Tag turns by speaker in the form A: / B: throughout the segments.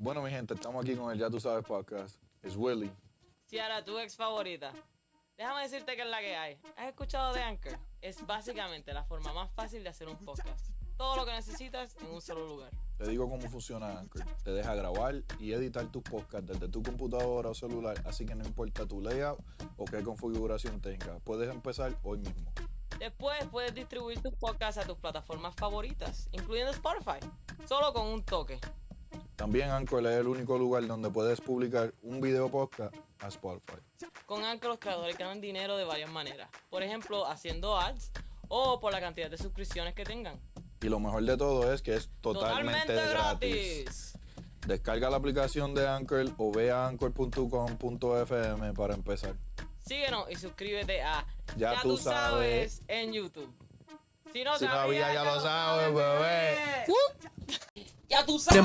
A: Bueno, mi gente, estamos aquí con el Ya Tu Sabes podcast. Es Willy.
B: Ciara, tu ex favorita. Déjame decirte que es la que hay. ¿Has escuchado de Anchor? Es básicamente la forma más fácil de hacer un podcast. Todo lo que necesitas en un solo lugar.
A: Te digo cómo funciona Anchor. Te deja grabar y editar tus podcasts desde tu computadora o celular, así que no importa tu layout o qué configuración tengas. Puedes empezar hoy mismo.
B: Después puedes distribuir tus podcasts a tus plataformas favoritas, incluyendo Spotify, solo con un toque.
A: También Anchor es el único lugar donde puedes publicar un video podcast a Spotify.
B: Con Anchor los creadores ganan dinero de varias maneras. Por ejemplo, haciendo ads o por la cantidad de suscripciones que tengan.
A: Y lo mejor de todo es que es totalmente gratis. Descarga la aplicación de Anchor o ve a anchor.com.fm para empezar.
B: Síguenos y suscríbete a
A: Ya Tú Sabes
B: en YouTube. Si no
A: Si no
B: sabías,
A: había, ya lo sabes, bebé.
B: Ya tú sabes.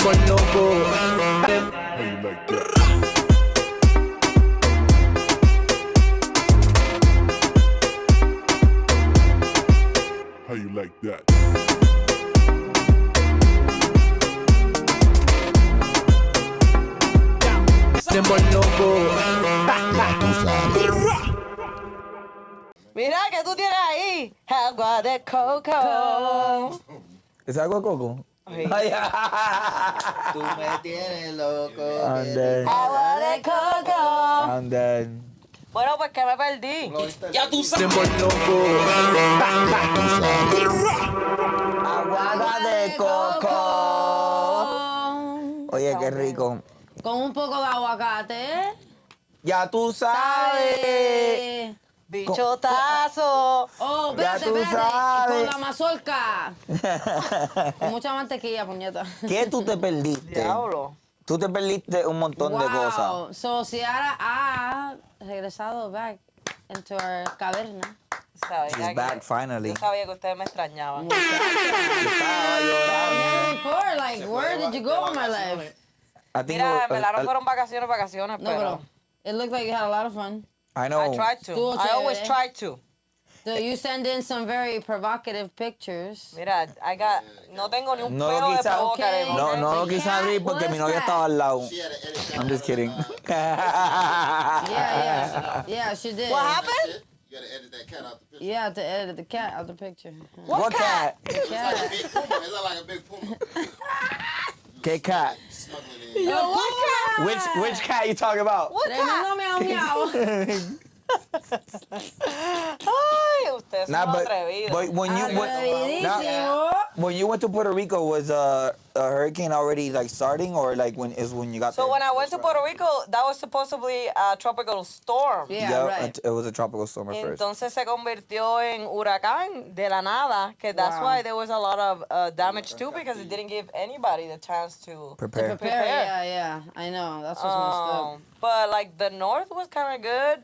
A: How you like that?
B: Mira que tú tienes ahí agua de coco.
C: ¿Es agua de coco?
B: Ay.
D: Tú me tienes loco.
C: I'm dead.
B: Agua de coco.
C: I'm dead.
B: Bueno, pues que me perdí.
D: Ya tú sabes.
C: Agua de coco. Oye, qué rico.
E: Con un poco de aguacate.
C: Ya tú sabes.
B: Bichotazo.
E: Oh,
C: Ya
E: espérate,
C: tú
E: espérate.
C: sabes.
E: Con la mazorca. Con mucha mantequilla, puñeta.
C: ¿Qué tú te perdiste?
B: Diablo.
C: Tú te perdiste un montón de cosas.
E: Wow. So, Ciara ha regresado back into our caverna.
C: She's back finally.
B: Yo sabía que ustedes me extrañaban.
C: Yo estaba llorando.
E: Never before, like, where did you go in my life?
C: I think
B: Mira,
C: it
B: en verdad no fueron vacaciones,
E: No, pero it looked like you had a lot of fun.
C: I know.
B: I tried to.
E: Estuvo
B: I always
E: chévere.
B: try to.
E: So you send in some very provocative pictures.
B: Mira, no tengo ni un
C: No
B: pelo de
C: quizá-
B: provocar.
E: Ok.
C: No, no lo quise abrir porque mi novia estaba al lado. I'm just kidding.
E: Yeah, she did.
B: What happened?
D: You gotta edit that cat out the picture.
E: You have to edit the cat out the picture.
C: What cat?
E: The
D: It's like a
E: cat.
D: big puma. It look like a big puma.
C: ¿Qué cat?
D: Smuggling in.
E: Yo, what cat?
C: Which cat you talking about?
E: Tremendo miau miau.
B: Ay, ustedes
C: Nah,
B: son
C: but
B: atrevidos.
C: when you went to Puerto Rico, was a hurricane already like starting, or like when you got
B: So
C: there?
B: when I went to Puerto Rico, that was supposedly a tropical storm.
E: Yeah, right.
C: It was a tropical storm at first.
B: Entonces se convirtió en huracán de la nada, que that's
E: Wow.
B: why there was a lot of damage too, because it didn't give anybody the chance to
C: Prepare.
E: Yeah, I know. That's what's messed up.
B: But like the north was kind of good.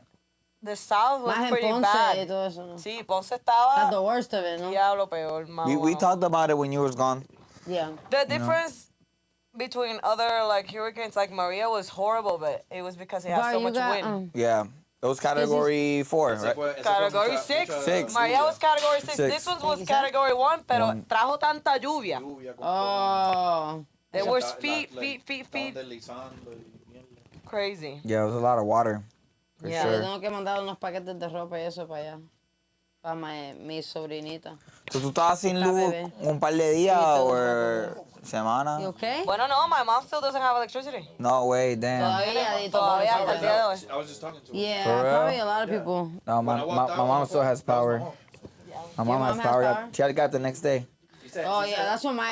B: The south was
E: Más en
B: pretty
E: Ponce y
B: bad.
E: todo eso, ¿no?
B: Sí, Ponce
E: That's
B: estaba
E: the worst of it, ¿no?
B: diablo peor, más
C: We
B: bueno.
C: talked about it when you was gone.
E: Yeah.
B: The difference between other like hurricanes, like Maria was horrible, but it was because it had
E: Bar,
B: so
E: you
B: much
E: got,
B: wind.
C: Yeah, it was category 4, right?
B: Category 6.
C: Six.
B: Maria was category 6.
C: Six.
B: This one was category 1, pero
C: One.
B: trajo tanta lluvia.
E: Oh.
B: There was feet. Crazy.
C: Yeah, it was a lot of water. For
B: Yeah.
E: Yo
C: sure.
E: tengo que mandar unos paquetes de ropa y eso para allá. Para mi sobrinita.
C: So, ¿tú estabas sin
E: La
C: luz
E: bebé.
C: un par de días
E: todo
C: o
E: el
C: semana?
E: You okay?
B: Bueno, no, my mom still doesn't have electricity.
C: No way, damn.
E: Todavía, Dito,
B: Todavía hasta el
E: pobrecita.
B: día de hoy.
A: I was just talking to her.
E: Yeah,
C: For real?
E: probably a lot of people.
C: No, my mom still has power. My mom has
E: mom has
C: power.
E: power?
C: She got the next day.
E: Oh, yeah, that's what mi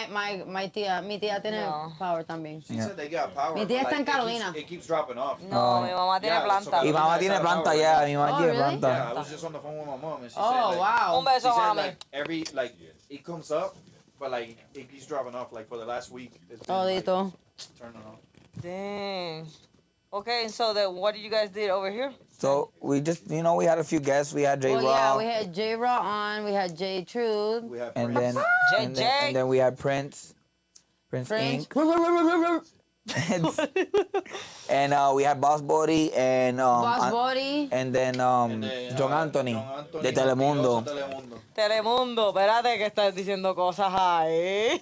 E: tía tiene
B: No.
E: power también.
F: She said they got power.
E: Mi tía
F: but,
E: está en
F: it keeps-
E: Carolina.
F: It keeps dropping off.
B: No, mi mamá tiene
F: Yeah,
B: planta.
C: Y mamá tiene planta, ya. Mi mamá
E: Oh,
C: tiene
E: really?
C: planta.
F: Yeah, I was just on the phone with my mom and she
E: Oh,
F: said like,
E: wow.
B: Un beso,
F: she said
B: mami.
F: like every like it comes up, but like it keeps dropping off. Like for the last week, it's been
E: Oh,
F: like,
E: Dito.
F: turning off.
B: Dang. Okay, so then what did you guys did over here?
C: So we just, we had a few guests. We had J
E: Well, yeah,
C: Raw,
E: we had J Raw on, we had J Truth.
F: We have
C: and
F: Prince.
C: then
B: J
C: and
B: J.
C: then, and then we had Prince
E: Friends.
C: Inc. And we had Boss Body and
E: Boss Body.
C: and then
F: And then,
C: John Anthony
F: John Anthony,
C: de Telemundo.
F: Telemundo.
B: Telemundo, espérate que estás diciendo cosas ahí.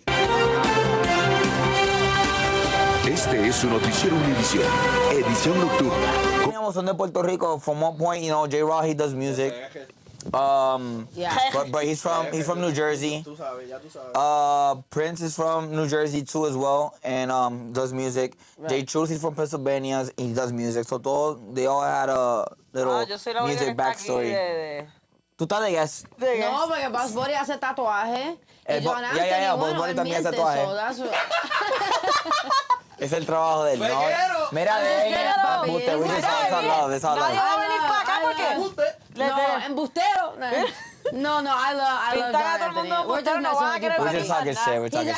G: Este es su noticiero Univisión, edición nocturna.
C: Son de Puerto Rico. From one point, you know, J-Raw, he does music.
E: Yeah.
C: But he's from New Jersey.
F: Tu sabes, ya tu sabes.
C: Prince is from New Jersey too as well, and does music.
E: Right.
C: Jay Truth, he's from Pennsylvania, and he does music. So they all had a little
B: Yo soy la única que
C: music
B: está aquí
C: backstory. ¿Tú estás de guest?
E: No, porque Boss Bunny hace tatuaje. Y John Anthony,
C: Boss
E: bueno,
C: Bunny
E: él
C: también hace
E: miente,
C: tatuaje.
E: so that's what-
C: Es el trabajo de él, ¿no?
F: ¡Peguero!
C: Mira,
E: papi,
C: embuste, we just
E: embustero.
C: all love, it's all
B: Nadie
C: love.
B: va a venir para acá porque...
E: No, embustero. No, I love
B: Pintar a
E: John
B: todo el mundo
E: Anthony. We're just
B: embustero, no van a
E: messing
B: querer
E: with
C: We're
E: you,
C: just
B: venir.
E: papi.
C: talking shit, we're talking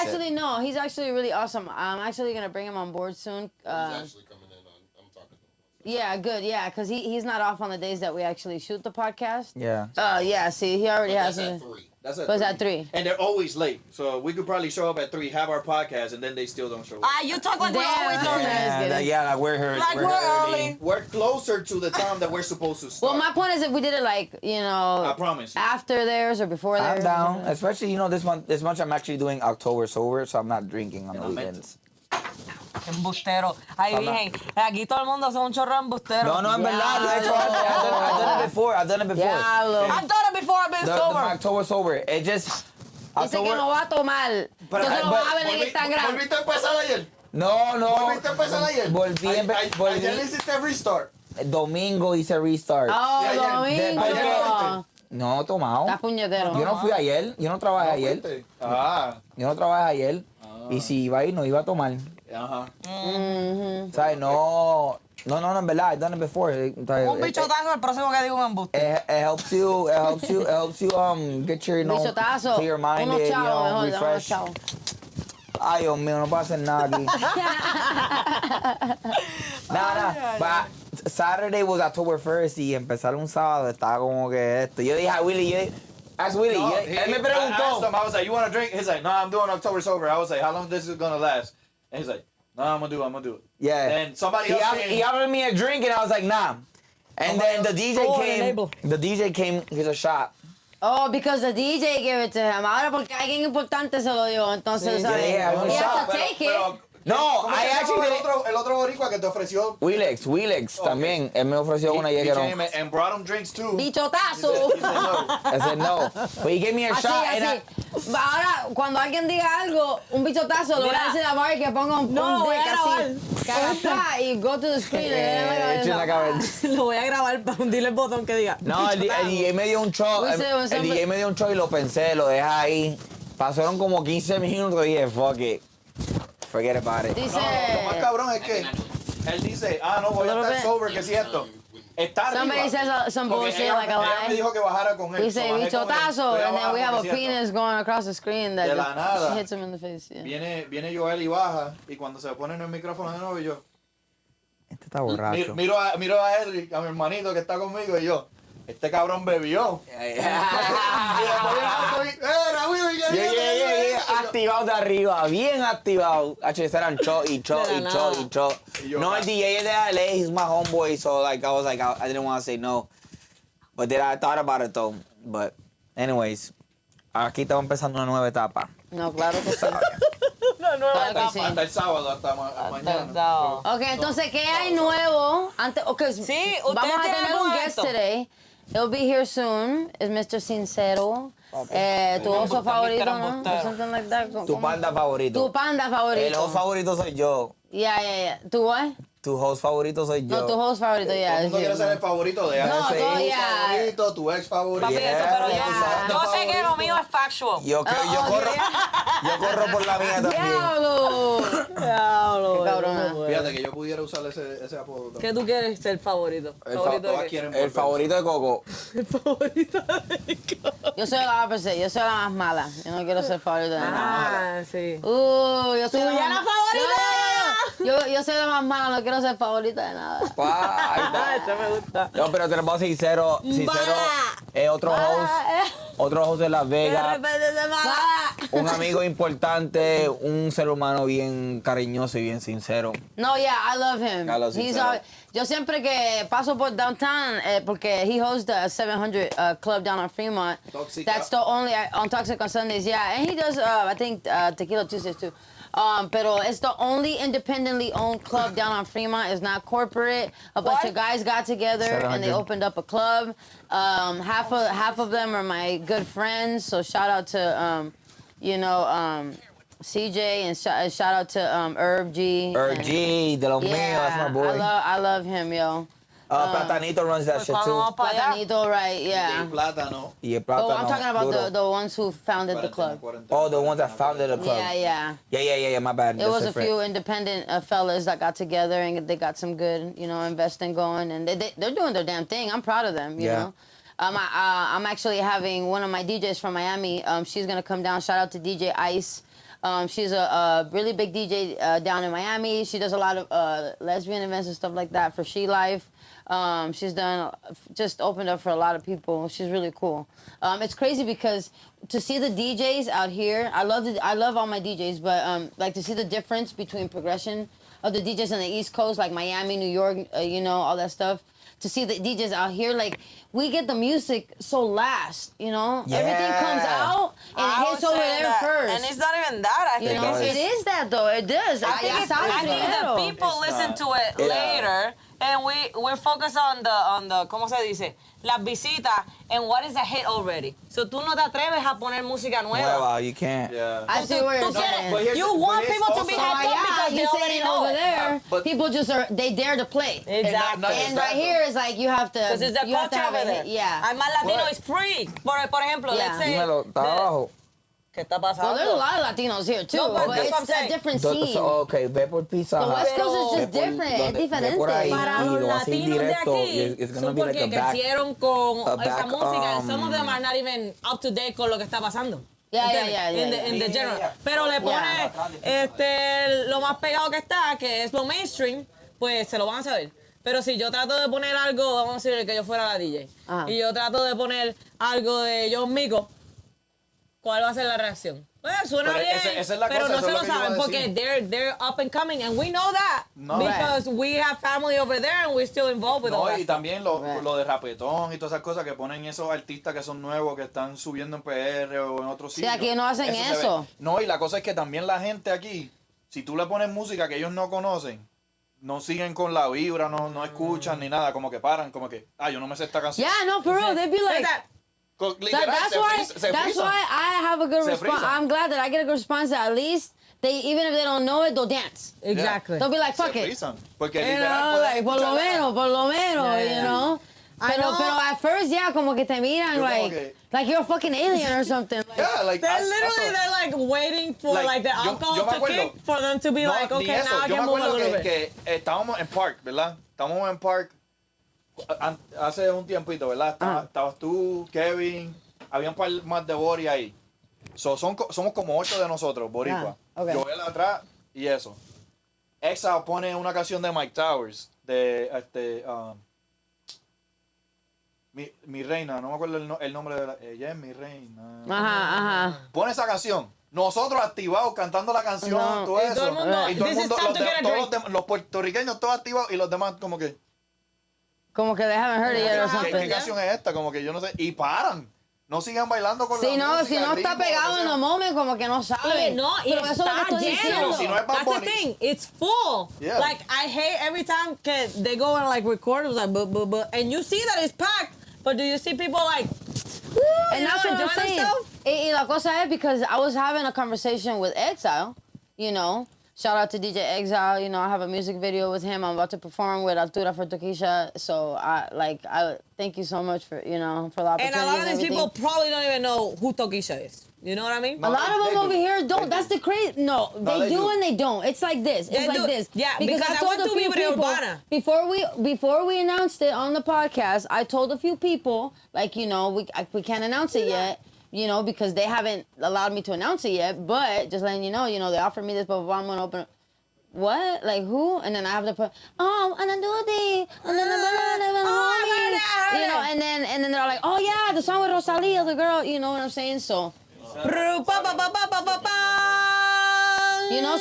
C: shit.
E: He's actually really awesome. I'm actually going to bring him on board soon.
D: He's actually coming in on. I'm talking to him.
E: Yeah, good, yeah, because he's not off on the days that we actually shoot the podcast.
C: Yeah.
E: Yeah, see, he already has
D: That's at
E: it.
D: 3.
F: That's at
E: Was
F: 3.
E: at 3.
F: And they're always late. So we could probably show up at 3, have our podcast, and then they still don't show up.
B: Ah, you talk like we're always
E: Damn.
B: early.
C: Yeah, like we're here.
B: Like we're early.
F: We're closer to the time that we're supposed to start.
E: Well, my point is if we did it like, you know,
F: I promise you.
E: after theirs or before theirs.
C: I'm down, especially, you know, this month I'm actually doing October sober, so I'm not drinking on the
F: I'm
C: weekends.
B: Embustero. Ay, virgen. Aquí todo el mundo son un chorro de embustero.
C: No, en verdad, de hecho, I've done it before. I've done it before.
E: Diablo.
B: I've done it before, I've been
C: The
B: sober.
C: October sober. It just
E: Dice que no va a tomar.
F: Pero-
E: Yo se lo
C: but-
E: voy a ver en Instagram.
F: ¿Volviste a empezar ayer?
C: No.
F: ¿Volviste a empezar ayer?
C: Volví.
F: Ayer le hiciste restart.
C: Domingo hice restart.
E: Oh,
F: Sí, ayer.
E: domingo.
F: Ayer.
C: No, tomado.
E: Estás puñetero.
C: Yo no fui ayer. Yo no trabajé ayer.
F: ¿Fuiste? Ah.
C: Yo no trabajé ayer. Y si iba a ir, no iba a tomar.
F: Ajá.
C: ¿Sabes? No, en verdad, I've done it before.
B: Un bichotazo, el próximo que digo un embuste.
C: It helps you get your, you know,
E: Bichotazo.
C: clear minded,
E: Unos
C: you
E: chavos,
C: know,
E: mejor, unos
C: refresh.
E: chavos.
C: Ay, Dios mío, no puedo hacer nada aquí. Nada. But Saturday was October 1st y empezar un sábado estaba como que esto. Yo dije a Willie, ask Willie,
F: No,
C: él me
F: I asked
C: preguntó.
F: him, I was like, you want to drink? He's like, no, I'm doing October sober. I was like, how long this is going to last? And he's like, no, I'm going to do it.
C: Yeah.
F: And somebody
C: He
F: else
C: offered,
F: came.
C: he offered me a drink and I was like, nah. And then the
B: enable.
C: DJ came, here's a shot.
E: Oh, because the DJ gave it to him. Ahora porque alguien importante se lo dio. Entonces, ¿sabes?
C: yeah,
E: He
C: yeah.
E: has to take it.
C: No,
F: ¿Cómo
C: I
F: se llama
C: actually
F: el otro boricua que te ofreció?
C: Willex también. Él me ofreció una y
F: He
C: que
F: came and brought him drinks too.
E: Bichotazo.
F: He said no.
C: I said no. But he gave me a
E: Así,
C: shot. And
E: así. Ahora, cuando alguien diga algo, un bichotazo, le voy a decir a Mari que ponga un
B: No, voy a
E: dick así. Que haga atrás y go to the screen. y le dé
C: eché
E: la
C: en la
E: cabeza.
C: cabeza.
B: Lo voy a grabar para hundirle el botón que diga.
C: No, el DJ me dio un shot. El DJ me dio un shot y lo pensé, lo dejé ahí. Pasaron como 15 minutos y dije, fuck it. Forget about it.
E: Dice,
F: Lo más cabrón es que él dice, no voy a
E: Little
F: estar
E: bit.
F: sober, ¿qué es cierto? Está
E: somebody
F: arriba.
E: says some
F: Porque
E: bullshit
F: ella,
E: like a
F: ella me
E: lie.
F: dijo que bajara con él.
E: We
F: so
E: say
F: bajé con él.
E: bichotazo,
F: Estoy
E: and then we
F: abajo,
E: have a
F: ¿qué es cierto?
E: penis going across the screen that
F: De la nada.
E: hits him in the face. Yeah.
F: Viene Joel y baja, y cuando se pone en el micrófono de nuevo, y yo
C: Este está borracho.
F: miro a Edric, a mi hermanito que está conmigo, y yo, este cabrón bebió.
C: Activado de arriba, bien activado. H, eran shot y shot y shot y shot.
F: Y yo,
C: No, el DJ de LA, he's my homeboy, so like I was like, I didn't want to say no. But then I thought about it though. But anyways, aquí estamos empezando una nueva etapa.
E: No, claro que sí.
B: nueva
E: Claro que sí.
F: Hasta el sábado, hasta mañana.
E: Ok, entonces, ¿qué hay nuevo? Antes, okay,
B: Sí,
E: vamos
B: ustedes
E: a
B: tienen
E: tener
B: algún
E: un guest
B: evento.
E: today. He'll be here soon. Es Mr. Sinzero. Tu oso favorito, ¿no? Or something like that.
C: Tu panda favorito.
E: Tu panda favorito.
C: El host favorito soy yo.
E: Yeah. ¿Tu what?
C: Tu host favorito soy yo.
E: No, tu host favorito,
F: Todo
E: yeah.
F: el mundo quiere ser el favorito de alguien.
E: No,
C: Sí.
E: todo,
F: Tu
E: yeah.
F: favorito, tu ex favorito.
B: Papi, eso, pero
E: Yeah.
B: yo sé que lo mío es factual.
C: Yo corro por la mía también.
E: ¡Diablo!
B: Diablo,
E: Qué cabrona.
F: Fíjate que yo pudiera usar ese apodo también.
B: ¿Qué tú quieres ser favorito? ¿Favorito
F: Todas
B: de qué?
F: quieren
C: El favorito de Coco.
B: El favorito de México.
E: Yo soy la opposite, yo soy la más mala. Yo no quiero ser favorito de nada.
B: Ah, sí.
E: Yo soy
B: ¿Tuya la favorita?
E: Yo soy la más mala, no quiero ser favorita de nada.
B: Ah, eso me gusta.
C: No, pero tenemos Sinzero. Sinzero es otro host de Las
B: De
C: Vegas.
B: repente se mala.
C: Un amigo importante, un ser humano bien cariñoso y bien sincero.
E: No, yeah, I love him.
C: I love
E: He's
C: Sinzero.
E: yo siempre que paso por downtown, porque he hosts the 700 club down on Fremont.
F: Toxic.
E: That's the only on Toxic on Sundays, yeah. And he does, I think, Tequila Tuesdays too. Pero it's the only independently owned club down on Fremont. It's not corporate. A bunch of guys got together and they opened up a club. Half of them are my good friends. So shout out to, CJ and shout out to Herb G.
C: Herb G, de los míos, that's my boy.
E: I love him, yo.
C: Platanito runs that shit too.
E: Platanito, right, yeah.
A: Plátano.
C: Yeah,
E: Oh,
C: Plátano.
E: I'm talking about the ones who founded the club.
C: Oh, the ones that founded the club.
E: Yeah.
C: Yeah, my bad.
E: It was a few independent fellas that got together and they got some good, investing going, and they're doing their damn thing. I'm proud of them, you know. I'm actually having one of my DJs from Miami. She's gonna come down. Shout out to DJ Ice. She's a really big DJ down in Miami. She does a lot of lesbian events and stuff like that for She Life. She's just opened up for a lot of people. She's really cool. It's crazy because to see the DJs out here, I love all my DJs, but like to see the difference between progression of the DJs on the East Coast, like Miami, New York, all that stuff. To see the DJs out here, like we get the music so last, everything comes out and it hits over there first.
B: And it's not even that. I think
E: it is that though. It does.
B: I think the people listen to it later, and we're focused on the ¿cómo se dice? Las visitas and what is a hit already. So tú no te atreves a poner música nueva.
C: You can't.
A: Yeah.
E: I see where you're saying.
B: You want people to be hyped up because they already know
E: over
B: it.
E: there. People just they dare to play.
B: Exactly.
E: And right here is like you have to.
B: Because it's the culture over there.
E: Yeah.
B: I'm Latino is free. Por ejemplo, let's say.
C: Dímelo, está abajo.
B: ¿Qué está pasando?
E: Well, there's a lot of Latinos here too,
B: No, but
E: but
B: that's what I'm
E: it's a
B: saying.
E: different scene.
C: Okay, ve por Pizza
E: The
C: Hut.
E: West Coast is just different. Es
C: Ve por ahí
E: diferente.
B: Para
C: y
B: los
C: lo hace
B: latinos de
C: directo.
B: aquí
C: It's gonna
B: son
C: be like
B: porque
C: a back.
B: crecieron con
C: a
B: esa
C: back,
B: música. Some of them are not even up to date con lo que está pasando. In the general. Pero le pone lo más pegado que está, que es lo mainstream, pues se lo van a saber. Pero si yo trato de poner algo, vamos a decir que yo fuera la DJ, y yo trato de poner algo de John Mico, ¿cuál va a ser la reacción? Pues suena bien,
A: esa es la
B: pero
A: cosa,
B: no
A: eso
B: se
A: es
B: lo
A: lo que yo iba
B: saben
A: a
B: porque
A: decir.
B: they're up and coming, and we know that
A: No.
B: because we have family over there and we're still involved with all
A: No,
B: that
A: y
B: stuff.
A: también lo de rapetón y todas esas cosas que ponen esos artistas que son nuevos, que están subiendo en PR o en otros sitios.
E: aquí no hacen
A: se
E: eso.
A: ve. No, y la cosa es que también la gente aquí, si tú le pones música que ellos no conocen, no siguen con la vibra, no escuchan ni nada, como que paran, como que, yo no me sé esta canción.
E: Yeah, no, for real, they'd be like.
A: Literal,
E: That's why I have a good response. I'm glad that I get a good response that at least even if they don't know it, they'll dance.
B: Exactly.
E: They'll be like, fuck it.
A: Porque
E: You
A: literal,
E: know, like, por lo menos, you know. Pero at first, como que te miran like you're a fucking alien or something. Like,
A: yeah, like
B: they're like waiting for like the alcohol to kick for them to be like, okay, now I can move a little bit.
A: Que estábamos en Park, ¿verdad? Estábamos en Park hace un tiempito, ¿verdad? Estabas tú, Kevin, había un par más de Bori ahí. Somos como 8 de nosotros, boricua.
E: Okay.
A: Joel atrás y eso. Exa pone una canción de Mike Towers, de mi reina, no me acuerdo el nombre de ella es mi reina.
E: Ajá.
A: Pone esa canción. Nosotros activados cantando la canción, todo
B: Y
A: eso.
B: todo el mundo,
A: Y todo el
B: this is
A: mundo,
B: time to get a drink.
A: los puertorriqueños todos activados y los demás como que
E: Como que they haven't heard it yet or
A: ¿qué
E: something.
A: canción es esta? Como que yo no sé. Y paran. No sigan bailando con la música.
E: Si no
A: el
E: está
A: ritmo,
E: pegado
A: lo que
E: en
A: sea.
E: el moment, como que no saben.
B: Y
E: Pero eso es lo que
B: está
E: estoy
B: lleno.
E: diciendo.
A: Si no es Bad
B: That's the
A: Bunny.
B: thing. It's full.
A: Yeah.
B: Like, I hate every time que they go and like record, it's like, and you see that it's packed, but do you see people like,
E: And that's what I'm
B: enjoying
E: saying.
B: themselves?
E: Y la cosa es because I was having a conversation with Exile, Shout out to DJ Exile. I have a music video with him. I'm about to perform with Altura for Toquisha. So I thank you so much for, for the opportunity.
B: And a lot of these
E: everything.
B: people probably don't even know who Toquisha is. You know what I mean?
E: A lot of
A: they
E: them over
A: do.
E: here don't.
A: They
E: That's
A: do.
E: the crazy. No, they do and they don't. It's like this. It's
B: They
E: like
B: do.
E: this.
B: Yeah,
E: because
B: because
E: I
B: I
E: told
B: went
E: a
B: to
E: few
B: Vibra
E: people
B: Urbana.
E: before we announced it on the podcast. I told a few people like we can't announce it yet. Because they haven't allowed me to announce it yet. But just letting you know, they offered me this, but I'm gonna open. What? Like who? And then I have to put, and then do it. And then and then they're like, oh yeah, the song with Rosalia, the girl. You know what I'm saying? So. So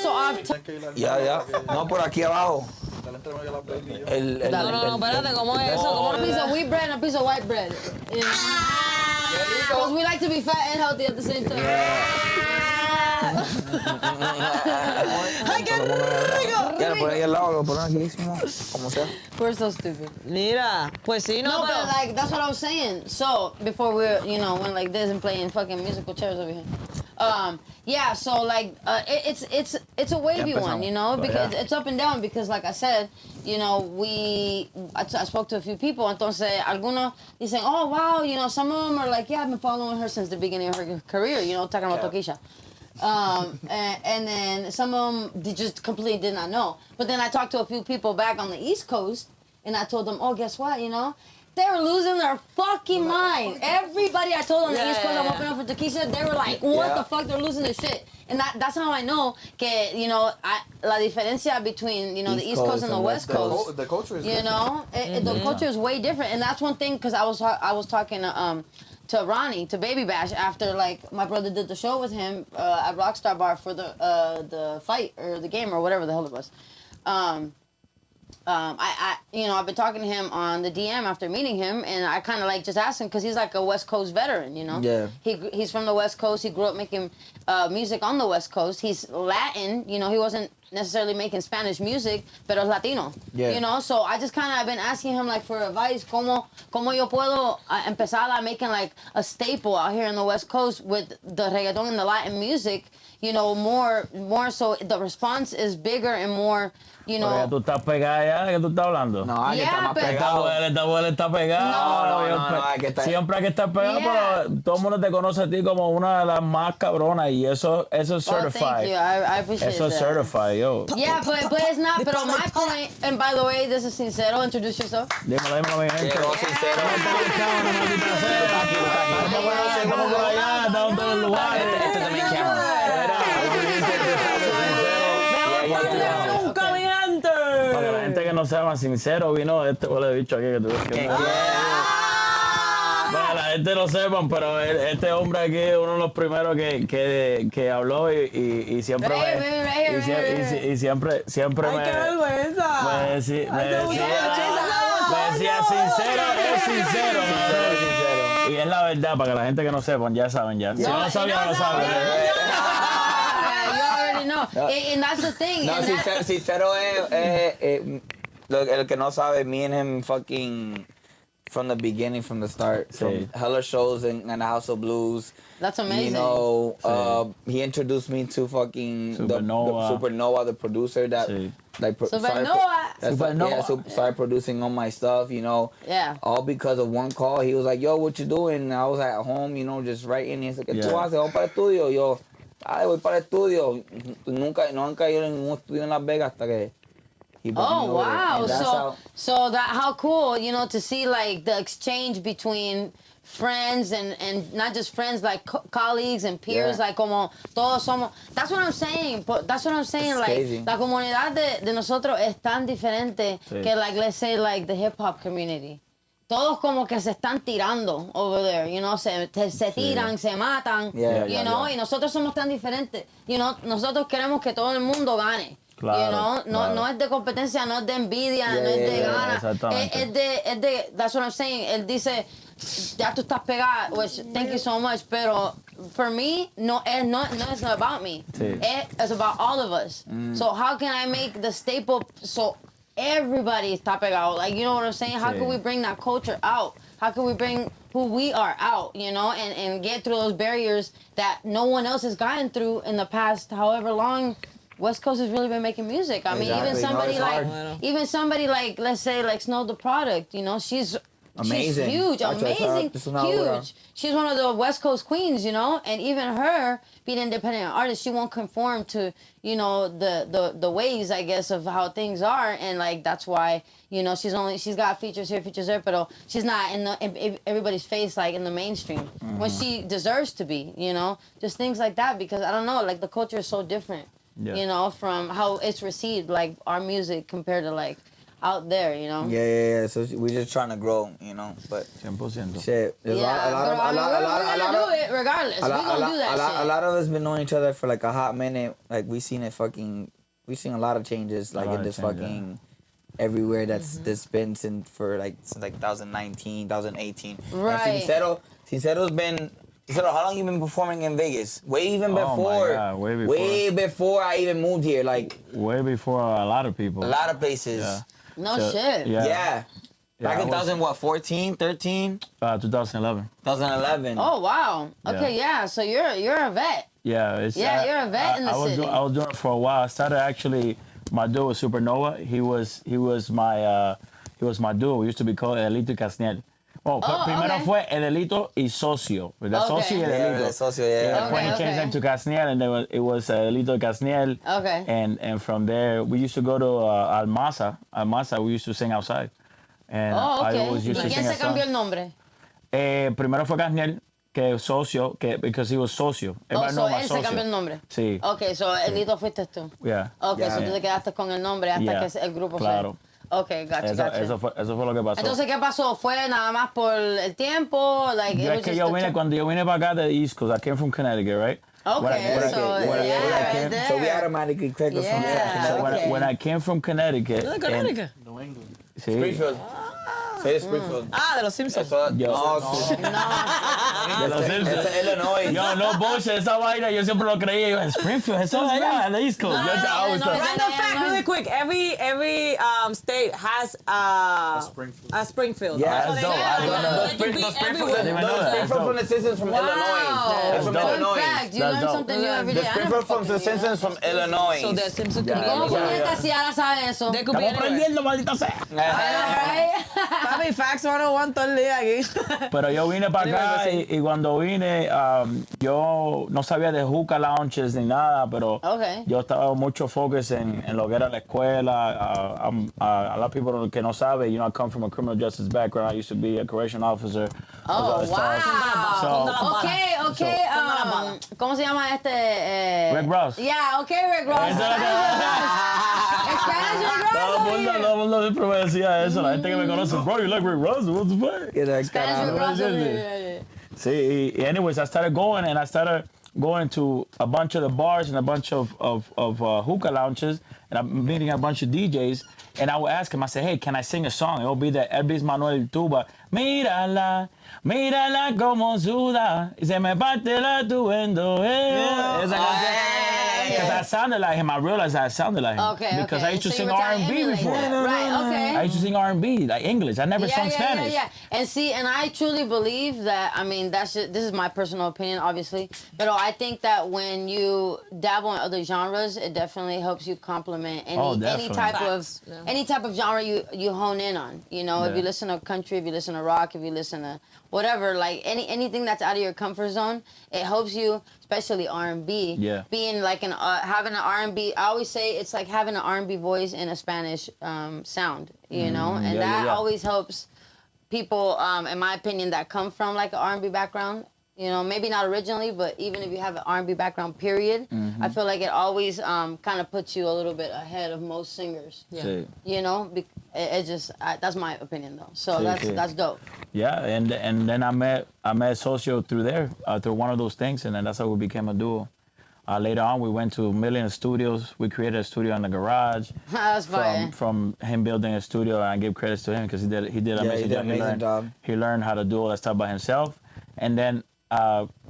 E: off.
C: Ya. No, por aquí abajo.
B: No, espérate, ¿cómo es eso? ¿Cómo
E: A piece of wheat bread and a piece of white bread. Because we like to be fat and healthy at the same time.
B: ¡Ay, qué rico!
C: Ya lo ponen ahí al lado, lo ponen aquí mismo, como sea.
E: We're so stupid.
B: Mira, pues sí, no,
E: No,
B: pero...
E: but like that's what I was saying. So before we're went like this and playing fucking musical chairs over here. Yeah. So like it's a wavy one, because it's up and down because like I said, I spoke to a few people. Entonces algunos dicen, oh wow, some of them are like, yeah, I've been following her since the beginning of her career. Talking about Tokisha. And then some of them they just completely did not know. But then I talked to a few people back on the East Coast, and I told them, oh, guess what, they were losing their fucking mind. Everybody I told on the East Coast I'm opening up for Tokisha, they were like, what the fuck, they're losing their shit. And that's how I know que, la diferencia between, the East Coast and the West Coast.
A: The culture is different.
E: The culture is way different. And that's one thing, because I was talking to Ronnie, to Baby Bash, after like my brother did the show with him at Rockstar Bar for the fight or the game or whatever the hell it was. I've been talking to him on the DM after meeting him, and I kind of like just asked him because he's like a West Coast veteran,
C: Yeah.
E: He's from the West Coast. He grew up making music on the West Coast. He's Latin, he wasn't necessarily making Spanish music, pero es Latino.
C: Yeah.
E: So I just kind of been asking him like for advice, como yo puedo empezar a making like a staple out here in the West Coast with the reggaeton and the Latin music, more so the response is bigger and more.
H: Porque tú estás pegada ya, ¿de qué tú estás hablando?
C: No, hay que estar más pegado.
H: Esta abuela está pegada.
C: No, hay que estar...
H: Siempre hay que estar pegado, pero todo el mundo te conoce a ti como una de las más cabronas y eso es certified.
E: Thank you. I appreciate
H: Eso es
E: that.
H: certified, yo.
E: Yeah, but it's not. Pero my point, and by the way, this is Sinzero. Introduce yourself.
H: Dímelo, mi gente.
C: Llegó Sincero.
H: Vamos por allá, estamos en todos los lugares.
C: Este es the main camera.
H: Para la gente que no sea más sincero, vino este huele bicho aquí que tú Para la gente no sepan, pero este hombre aquí es uno de los primeros que habló y siempre y siempre
B: ¡Ay, qué vergüenza!
H: me decía sincero, es sincero. Y es la verdad, para que la gente que no sepan, ya saben ya. Si no sabían, no saben.
E: No, and that's the thing.
C: No, Sincero es el que no sabe, me and him fucking from the beginning, from the start, from hella shows in the House of Blues.
E: That's amazing.
C: He introduced me to fucking
H: Supernova.
C: the producer that started producing all my stuff,
E: Yeah.
C: all because of one call. He was like, yo, what you doing? And I was at home, just writing. He's like, ¿qué tú haces? Vamos para el estudio. Yo, voy para el estudio. No han caído en ningún estudio en Las Vegas hasta que he brought me over.
E: Wow. So how cool, to see like the exchange between friends and not just friends, like colleagues and peers, like como todos somos. That's what I'm saying.
C: It's
E: like
C: crazy.
E: La comunidad de nosotros es tan diferente que like let's say like the hip hop community. Todos como que se están tirando over there, se tiran, se matan, y nosotros somos tan diferentes, nosotros queremos que todo el mundo gane,
H: claro,
E: no es de competencia, no es de envidia, no es de gana, es de, that's what I'm saying, él dice, ya tú estás pegada, which thank you so much, pero for me, no it's not about me, it's about all of us, so how can I make the staple so everybody está pegado, like, you know what I'm saying? How can we bring that culture out? How can we bring who we are out, and get through those barriers that no one else has gotten through in the past however long West Coast has really been making music. I mean, even somebody like, let's say, like Snow the Product, she's amazing. She's huge, amazing, huge. She's one of the West Coast queens, and even her being an independent artist, she won't conform to, the ways, I guess, of how things are, and like that's why, she's got features here, features there, but she's not in everybody's face, like in the mainstream, when she deserves to be, just things like that, because I don't know, like the culture is so different, from how it's received, like our music compared to like out there,
C: Yeah. So we're just trying to grow, but
H: 100%.
C: Shit.
E: We're gonna do it regardless. We're gonna do that shit.
C: A lot of us been knowing each other for like a hot minute. Like we've seen a lot of changes, like in this fucking everywhere that's been since 2019, 2018.
E: Right.
C: And Sincero's been So how long you been performing in Vegas? Way even
H: Oh, my
C: before.
H: God, way before.
C: Way before I even moved here. Like
H: Way before a lot of people.
C: a lot of places.
H: Yeah.
E: No
H: So,
E: shit.
H: Yeah.
C: Yeah. Back
H: I
C: in
H: was-
C: 2014, 13,
H: 2011.
C: 2011.
E: Oh wow. Okay, yeah. So you're a vet.
H: Yeah, it's,
E: Yeah, you're a vet in the city.
H: I was doing it for a while. I started actually. My duo was Supernova. He was my duo. We used to be called Elito y Casniel. Well, primero
E: okay.
H: fue El Elito y Socio. ¿Verdad?
E: Okay.
H: Socio y El
C: Yeah,
H: Elito.
C: socio, yeah.
H: And then he changed name to Casniel, and then it was Elito y Casniel.
E: Okay.
H: And from there, we used to go to Almasa. Almasa, we used to sing outside. And
E: Oh,
H: I
E: okay.
H: always
E: ¿Y
H: used to
E: quién
H: sing
E: se
H: a song.
E: cambió el nombre?
H: Primero fue Casniel, que socio, because he was socio.
E: Oh,
H: Everybody
E: so
H: know about
E: él se
H: socio.
E: cambió el nombre.
H: Sí.
E: Okay, so Elito fuiste tú.
H: Yeah.
E: Okay,
C: Yeah.
E: so tú te quedaste con el nombre hasta
H: Yeah.
E: que el grupo
H: Claro.
E: fue. Okay, gotcha, gotcha.
H: Eso fue lo que pasó.
E: Entonces, ¿qué pasó? ¿Fue nada más por el tiempo? Like,
H: Yo
E: it
H: es
E: was
H: que
E: just
H: yo
E: a
H: vine,
E: trip?
H: cuando yo vine para acá de the East Coast, I came from Connecticut, right?
E: Okay, so yeah, right there.
C: So we automatically click us from
E: Yeah.
C: that.
E: Okay.
H: When I came from Connecticut,
B: ¿De Connecticut?
H: sí,
C: Springfield. Soy de Springfield.
B: Ah, de los Simpsons.
C: Eso,
H: Yo-
C: no, sí.
H: de los Simpsons.
C: Eso es Illinois.
H: Yo, no bullshit, esa vaina yo siempre lo creía. Yo, en Springfield, eso es allá, en the East Coast. Yo always thought-
B: Random fact, really quick. Every state has a Springfield.
C: Yeah,
B: So
H: that's
B: they-
H: dope. I didn't know
B: it could be
H: I
B: everywhere.
H: didn't even know that.
C: Springfield from the Simpsons from Illinois. They're from
H: That's dope.
C: Illinois.
E: Fun fact, you
H: That's
E: learn
H: dope.
E: something new every
C: The
E: day. I
C: Springfield
E: never
C: from the
E: fucking knew
C: Simpsons from Illinois.
B: So the Simpsons could be
E: that. ¿Cómo
B: anywhere.
E: puñeta si ahora sabe eso?
B: They could be
H: Estamos
B: anywhere.
H: aprendiendo, maldita sea.
E: Right?
B: Papi, facts 101 todo el día aquí.
H: Pero yo vine para acá y cuando vine, yo no sabía de hookah lounges ni nada, pero
E: Okay.
H: yo estaba mucho focus en lo que era la escuela. A lot of people que no saben, I come from a criminal justice background. I used to be a correctional officer.
E: Oh, wow.
H: So-
E: Okay. ¿Cómo se llama este?
H: Rick Ross.
E: Yeah, okay, Rick Ross.
H: Eso era
E: Spanish Rick Ross
H: Todo
E: over
H: el mundo,
E: here.
H: todo el mundo siempre me decía eso. La gente que me conoce, bro, you like Rick Ross? What the fuck?
E: Spanish Rick Ross over here.
H: See, anyways, I started going and I started going to a bunch of the bars and a bunch of hookah lounges, and I'm meeting a bunch of DJs, and I would ask him, I said, hey, can I sing a song? It will be the Elvis Manuel Tuba. Mírala, mírala como suda, y se me parte la tuendo. Esa canción. Because I sounded like him. I realized I sounded like him.
E: Okay,
H: Because
E: okay.
H: I used to
E: So
H: sing
E: you were trying to
H: R&B
E: emulate
H: before.
E: that. Right, okay.
H: I used to sing R&B, like English. I never sung Spanish.
E: Yeah. And see, and I truly believe that, I mean, this is my personal opinion, obviously, but I think that when you dabble in other genres, it definitely helps you complement any
H: definitely.
E: type of
B: Facts, yeah.
E: any type of genre you hone in on. You know, if
H: Yeah.
E: you listen to country, if you listen to rock, if you listen to whatever, like anything that's out of your comfort zone, it helps you, especially R&B.
H: Yeah.
E: Being like having an R&B, I always say it's like having an R&B voice in a Spanish sound, you know, and
H: yeah,
E: that
H: yeah.
E: always helps people, in my opinion, that come from like an R&B background. You know, maybe not originally, but even if you have an R&B background, period, I feel like it always kind of puts you a little bit ahead of most singers.
H: Sí.
E: You know, it just that's my opinion though. So
H: Sí.
E: that's dope.
H: Yeah, and then I met Socio through there, through one of those things, and then that's how we became a duo. Later on, we went to Million Studios. We created a studio in the garage.
E: That's fine.
H: From him building a studio, and I give credits to him because he did an amazing job. He learned how to do all that stuff by himself. And then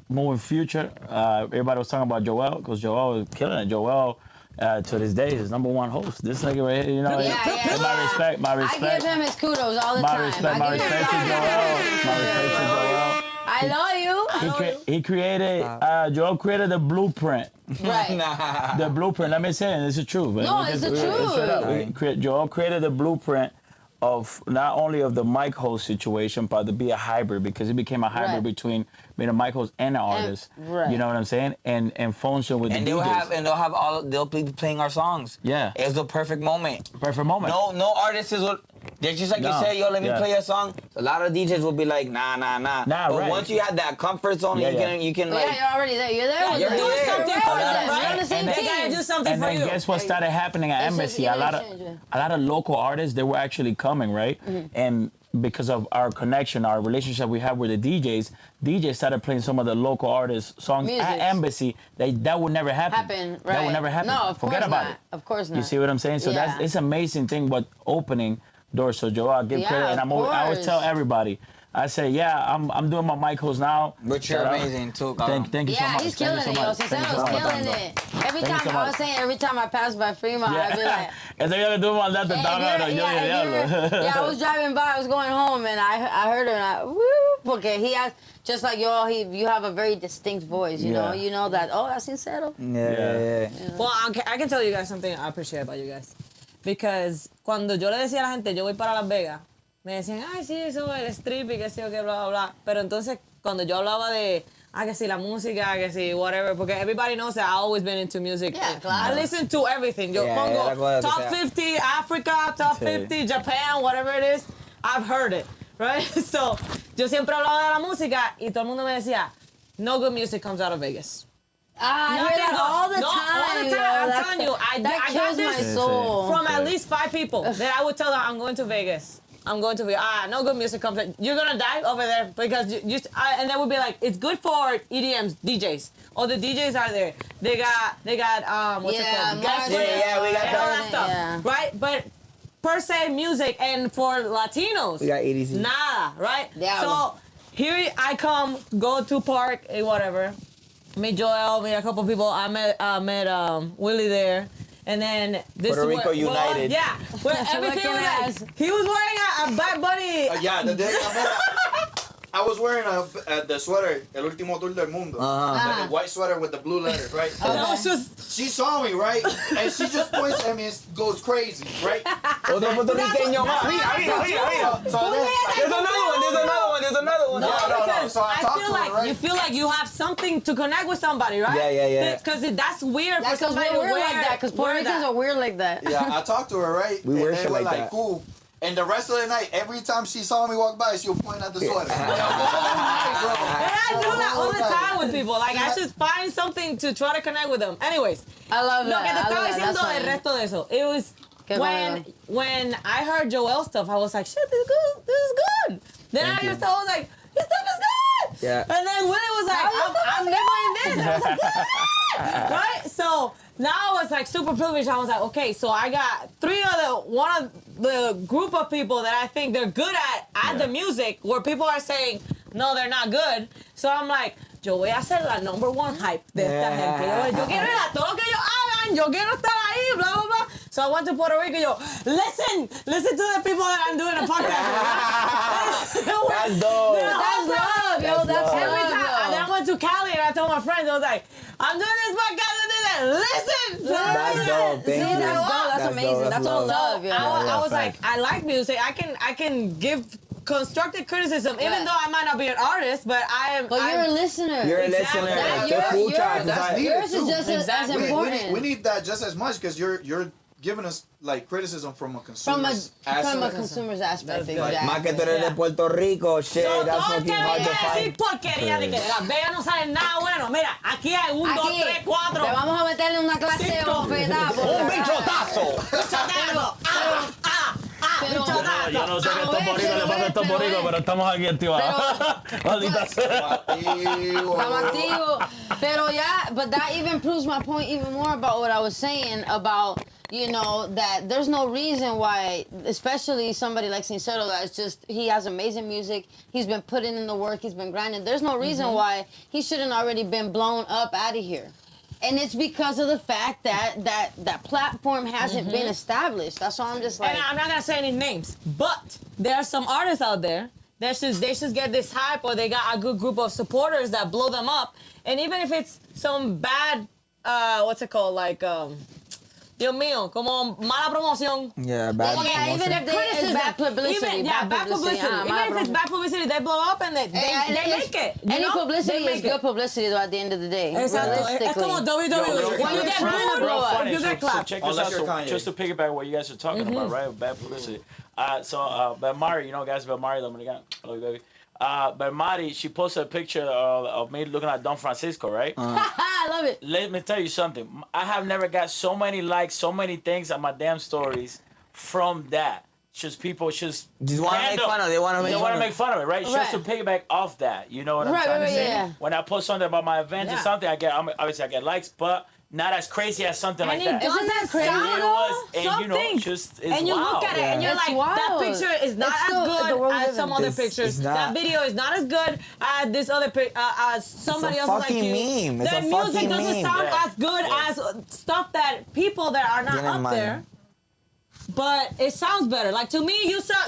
H: moving future, everybody was talking about Joel because Joel was killing it. Joel, to this day, is #1 host. This nigga right here, you know.
E: Yeah.
H: My
E: I
H: respect.
E: give him his kudos all the
H: My
E: time.
H: respect
E: I give him
H: to
E: his
H: Joel.
E: kudos.
H: My respect to Joel.
E: I love you.
H: He created, Joel created the blueprint.
E: Right.
H: The blueprint, let me say it, it's the truth.
E: No, it's the truth.
H: Joel created the blueprint of not only of the mic host situation, but to be a hybrid, because he became a hybrid
E: Right.
H: between being a mic host and an artist.
E: right.
H: You know what I'm saying? And function with
C: And
H: the DJs.
C: they'll be playing our songs.
H: Yeah.
C: It was the perfect moment.
H: Perfect moment.
C: No artists will. They're just like
H: No.
C: you said, yo, let me
H: Yeah.
C: play a song. A lot of DJs will be like, nah.
H: Nah,
C: But
H: right.
C: once you have that comfort zone,
H: Yeah,
C: you can
E: Well,
C: like.
E: yeah, you're already there. You're there.
C: you're
E: with
C: doing
E: it.
C: something
E: You're
C: for
E: right
C: them,
E: with
C: right?
E: You're on the same
H: And
B: They
E: team.
B: gotta do something
H: And
B: for
H: then
B: you.
H: guess what started happening at
E: It's just
H: Embassy?
E: a
H: A lot of
E: game
H: local artists, they were actually coming, right? And because of our connection, our relationship we have with the DJs started playing some of the local artists' songs at
E: Music.
H: Embassy. That would never happen.
E: Right.
H: That would never happen.
E: No, of
H: Forget
E: course
H: about
E: not.
H: it.
E: Of course not.
H: You see what I'm saying? So
E: Yeah.
H: it's amazing thing, but opening doors. So Joe, I'll give
E: Yeah,
H: credit, and
E: of
H: I always
E: course.
H: tell everybody, I say, yeah, I'm doing my Michaels now.
C: But you're
H: Shout out.
C: amazing too,
H: Thank you so
E: Yeah,
H: much.
E: he's
H: Thank you
E: killing
H: so
E: it, yo.
H: much. Thank you
E: Sincero's
H: so much,
E: killing
H: Tando.
E: it. Every
H: Thank you
E: time,
H: so
E: I
H: much.
E: was saying, every time I pass by Fremont, I'd be like,
H: Ese día que tú me mandaste, estaba yo y el diablo.
E: yeah, I was driving by, I was going home, and I heard him, and I, woo, porque he has, just like you all, you have a very distinct voice, you know? You know that, oh, that's Sinzero.
C: Yeah.
B: Well, I can tell you guys something I appreciate about you guys. Because cuando yo le decía a la gente, yo voy para Las Vegas, me decían, ay, sí, eso, el strip y qué sé yo, qué, bla, bla, bla. Pero entonces, cuando yo hablaba de, que si la música, que si whatever, porque everybody knows that I've always been into music.
E: Yeah, claro.
B: I listen to everything. Yo pongo top 50 Africa, top 50 Japan, whatever it is, I've heard it, right? So, yo siempre hablaba de la música y todo el mundo me decía, no good music comes out of Vegas.
E: I hear that all the time.
B: All the time.
E: yo.
B: I'm telling you, I
E: That
B: got
E: kills my
B: this
E: soul.
B: from at least 5 people that I would tell them, I'm going to Vegas. I'm going to Vegas. No good music comes out. You're going to die over there because and they would be like, it's good for EDMs, DJs. All the DJs are there. They got what's it called? Guest
C: we got
B: and all that stuff.
E: Yeah.
B: Right? But per se music and for Latinos,
C: We got EDC.
B: nada, right?
E: Yeah.
B: So here I come, go to park, whatever. Meet Joel, meet a couple people. I met Willie there. And then this
C: Puerto Rico United.
B: Yeah. Well, everything was like, he was wearing a Bad Bunny.
A: Yeah, the day I was wearing the sweater, El Último Tour del Mundo. The white sweater with the blue letters, right?
B: That was just,
A: She saw me, right? And she just points at me and goes crazy, right?
C: Otro puertorriqueño más.
A: So then,
C: There's another one.
A: No.
B: because
A: So I
B: I
A: talked
B: feel
A: to her,
B: like
A: right?
B: you feel like you have something to connect with somebody, right?
C: Yeah.
B: Because that's weird
E: That's
B: for
E: because
B: somebody
E: we're
B: to
E: weird
B: wear
E: like that, because Puerto
B: wear
E: Ricans
B: that.
E: are weird like that.
A: Yeah, I talked to her, right?
C: We
A: and
C: wear
A: they
C: shit
A: were
C: like that.
A: cool. And the rest of the night, every time she saw me walk by, she would point at the sweater.
B: And I do that all the time with people. Like, I should find something to try to connect with them. Anyways,
E: I love
B: lo
E: that.
B: que te
E: I
B: estaba
E: love that.
B: diciendo
E: That's
B: el
E: funny.
B: resto de eso. It was
E: Qué
B: when I heard Joel stuff, I was like, shit, this is good. This is good. Then I was like, his stuff is good.
C: Yeah.
B: And then Willie was like, I'm doing this. And I was like, yeah. Right? So now I was like super privileged. I was like, okay, so I got one of the group of people that I think they're good at the music, where people are saying, no, they're not good. So I'm like, yo voy a hacer la #1 hype de esta gente. Yo quiero ir a todo lo que ellos hagan. Yo quiero estar ahí, blah, blah, blah. So I went to Puerto Rico. Yo, listen to the people that I'm doing a podcast with.
C: That's dope.
E: That's love, yo. That's
B: Every
E: love,
B: time. And then I went to Cali and I told my friends, I was like, I'm doing this podcast and this. Listen.
C: That's dope.
E: See,
C: Thank you.
E: that's dope. That's amazing. That's all love, yo.
B: I was
H: facts.
B: like, I like music. I can give constructive criticism, even though I might not be an artist, but I am.
E: But you're a listener.
C: You're a
B: Exactly.
C: listener.
B: That-
C: Qué
E: you're-
C: pucha,
A: That's
C: tú
A: needed,
E: Yours is
A: too.
E: just as
B: Exactly.
E: important.
A: We need that just as much because you're giving us like criticism from a
E: from a
A: consumer's
E: consumer's aspect,
B: That's good.
E: exactly.
C: Más que tú eres de Puerto Rico, shit,
B: So,
C: that's
B: todo el
C: fucking
B: que
C: hard to
B: venga a decir
C: find.
B: porquería de que de Las Vegas no sale nada bueno. Mira, aquí hay 1, 2,
E: Aquí
B: 3, 4.
E: te vamos a meterle una clase de bofetada.
C: Un bichotazo.
E: Pero-
H: Yo no sé qué estos boricos le pasa a estos boricos, pero estamos aquí activados. Maldita sea.
E: I'm activo. Pero yeah, but that even proves my point even more about what I was saying about, you know, that there's no reason why, especially somebody like Sinzero, that's just, he has amazing music, he's been putting in the work, he's been grinding. There's no reason why he shouldn't already been blown up out of here. And it's because of the fact that platform hasn't been established. That's why I'm just like...
B: And I'm not gonna say any names, but there are some artists out there that they should get this hype, or they got a good group of supporters that blow them up. And even if it's some bad, what's it called, like, Dios mío, como mala promoción.
C: Yeah, bad
E: Yeah, even if it's bad publicity.
B: Bad publicity. Even if it's bad publicity, they blow up and they make it. You
E: Any
B: know?
E: publicity
B: They
E: is
B: make it.
E: good publicity, though, at the end of the day.
B: Exacto. Es como WWE. When you get booed, you get
H: So
B: clapped.
H: check this
A: Unless
H: out.
A: you're
H: So,
A: Kanye.
H: just to piggyback what you guys are talking about, right? Bad publicity. Belmari, you know, guys, Belmari, Dominicano. Hello, baby. Belmari, she posted a picture of me looking at Don Francisco, right?
E: I love it.
H: Let me tell you something. I have never got so many likes, so many things on my damn stories from that. Just people just
C: want to make
H: random.
C: fun of it. They want to make
H: They
C: fun
H: want
C: of
H: to
C: it.
H: make fun of it, right? Just to piggyback off that. You know what I'm
E: Right,
H: trying
E: right,
H: to say?
E: yeah.
H: When I post something about my event or
B: Yeah.
H: something, obviously I get likes, but not as crazy as something
B: And
H: like
B: it
H: that.
B: doesn't
E: that crazy?
B: sound
H: It was, and
B: some
H: you know,
B: things.
H: just it's
B: And you
H: wild.
B: look at it and you're
E: It's
B: like, that
E: wild.
B: picture is not
E: It's
B: as
E: still the
B: good
E: world
B: as
E: we
B: some
E: live in.
B: other
C: It's
B: pictures.
C: not.
B: That video is not as good as this other as somebody else like
C: fucking
B: you.
C: meme. It's
B: Their
C: a
B: music
C: fucking
B: doesn't
C: meme.
B: sound
H: Yeah.
B: as good
H: Yeah.
B: as stuff that people that are not
C: Tienen
B: up
C: mal.
B: there. But it sounds better. Like to me,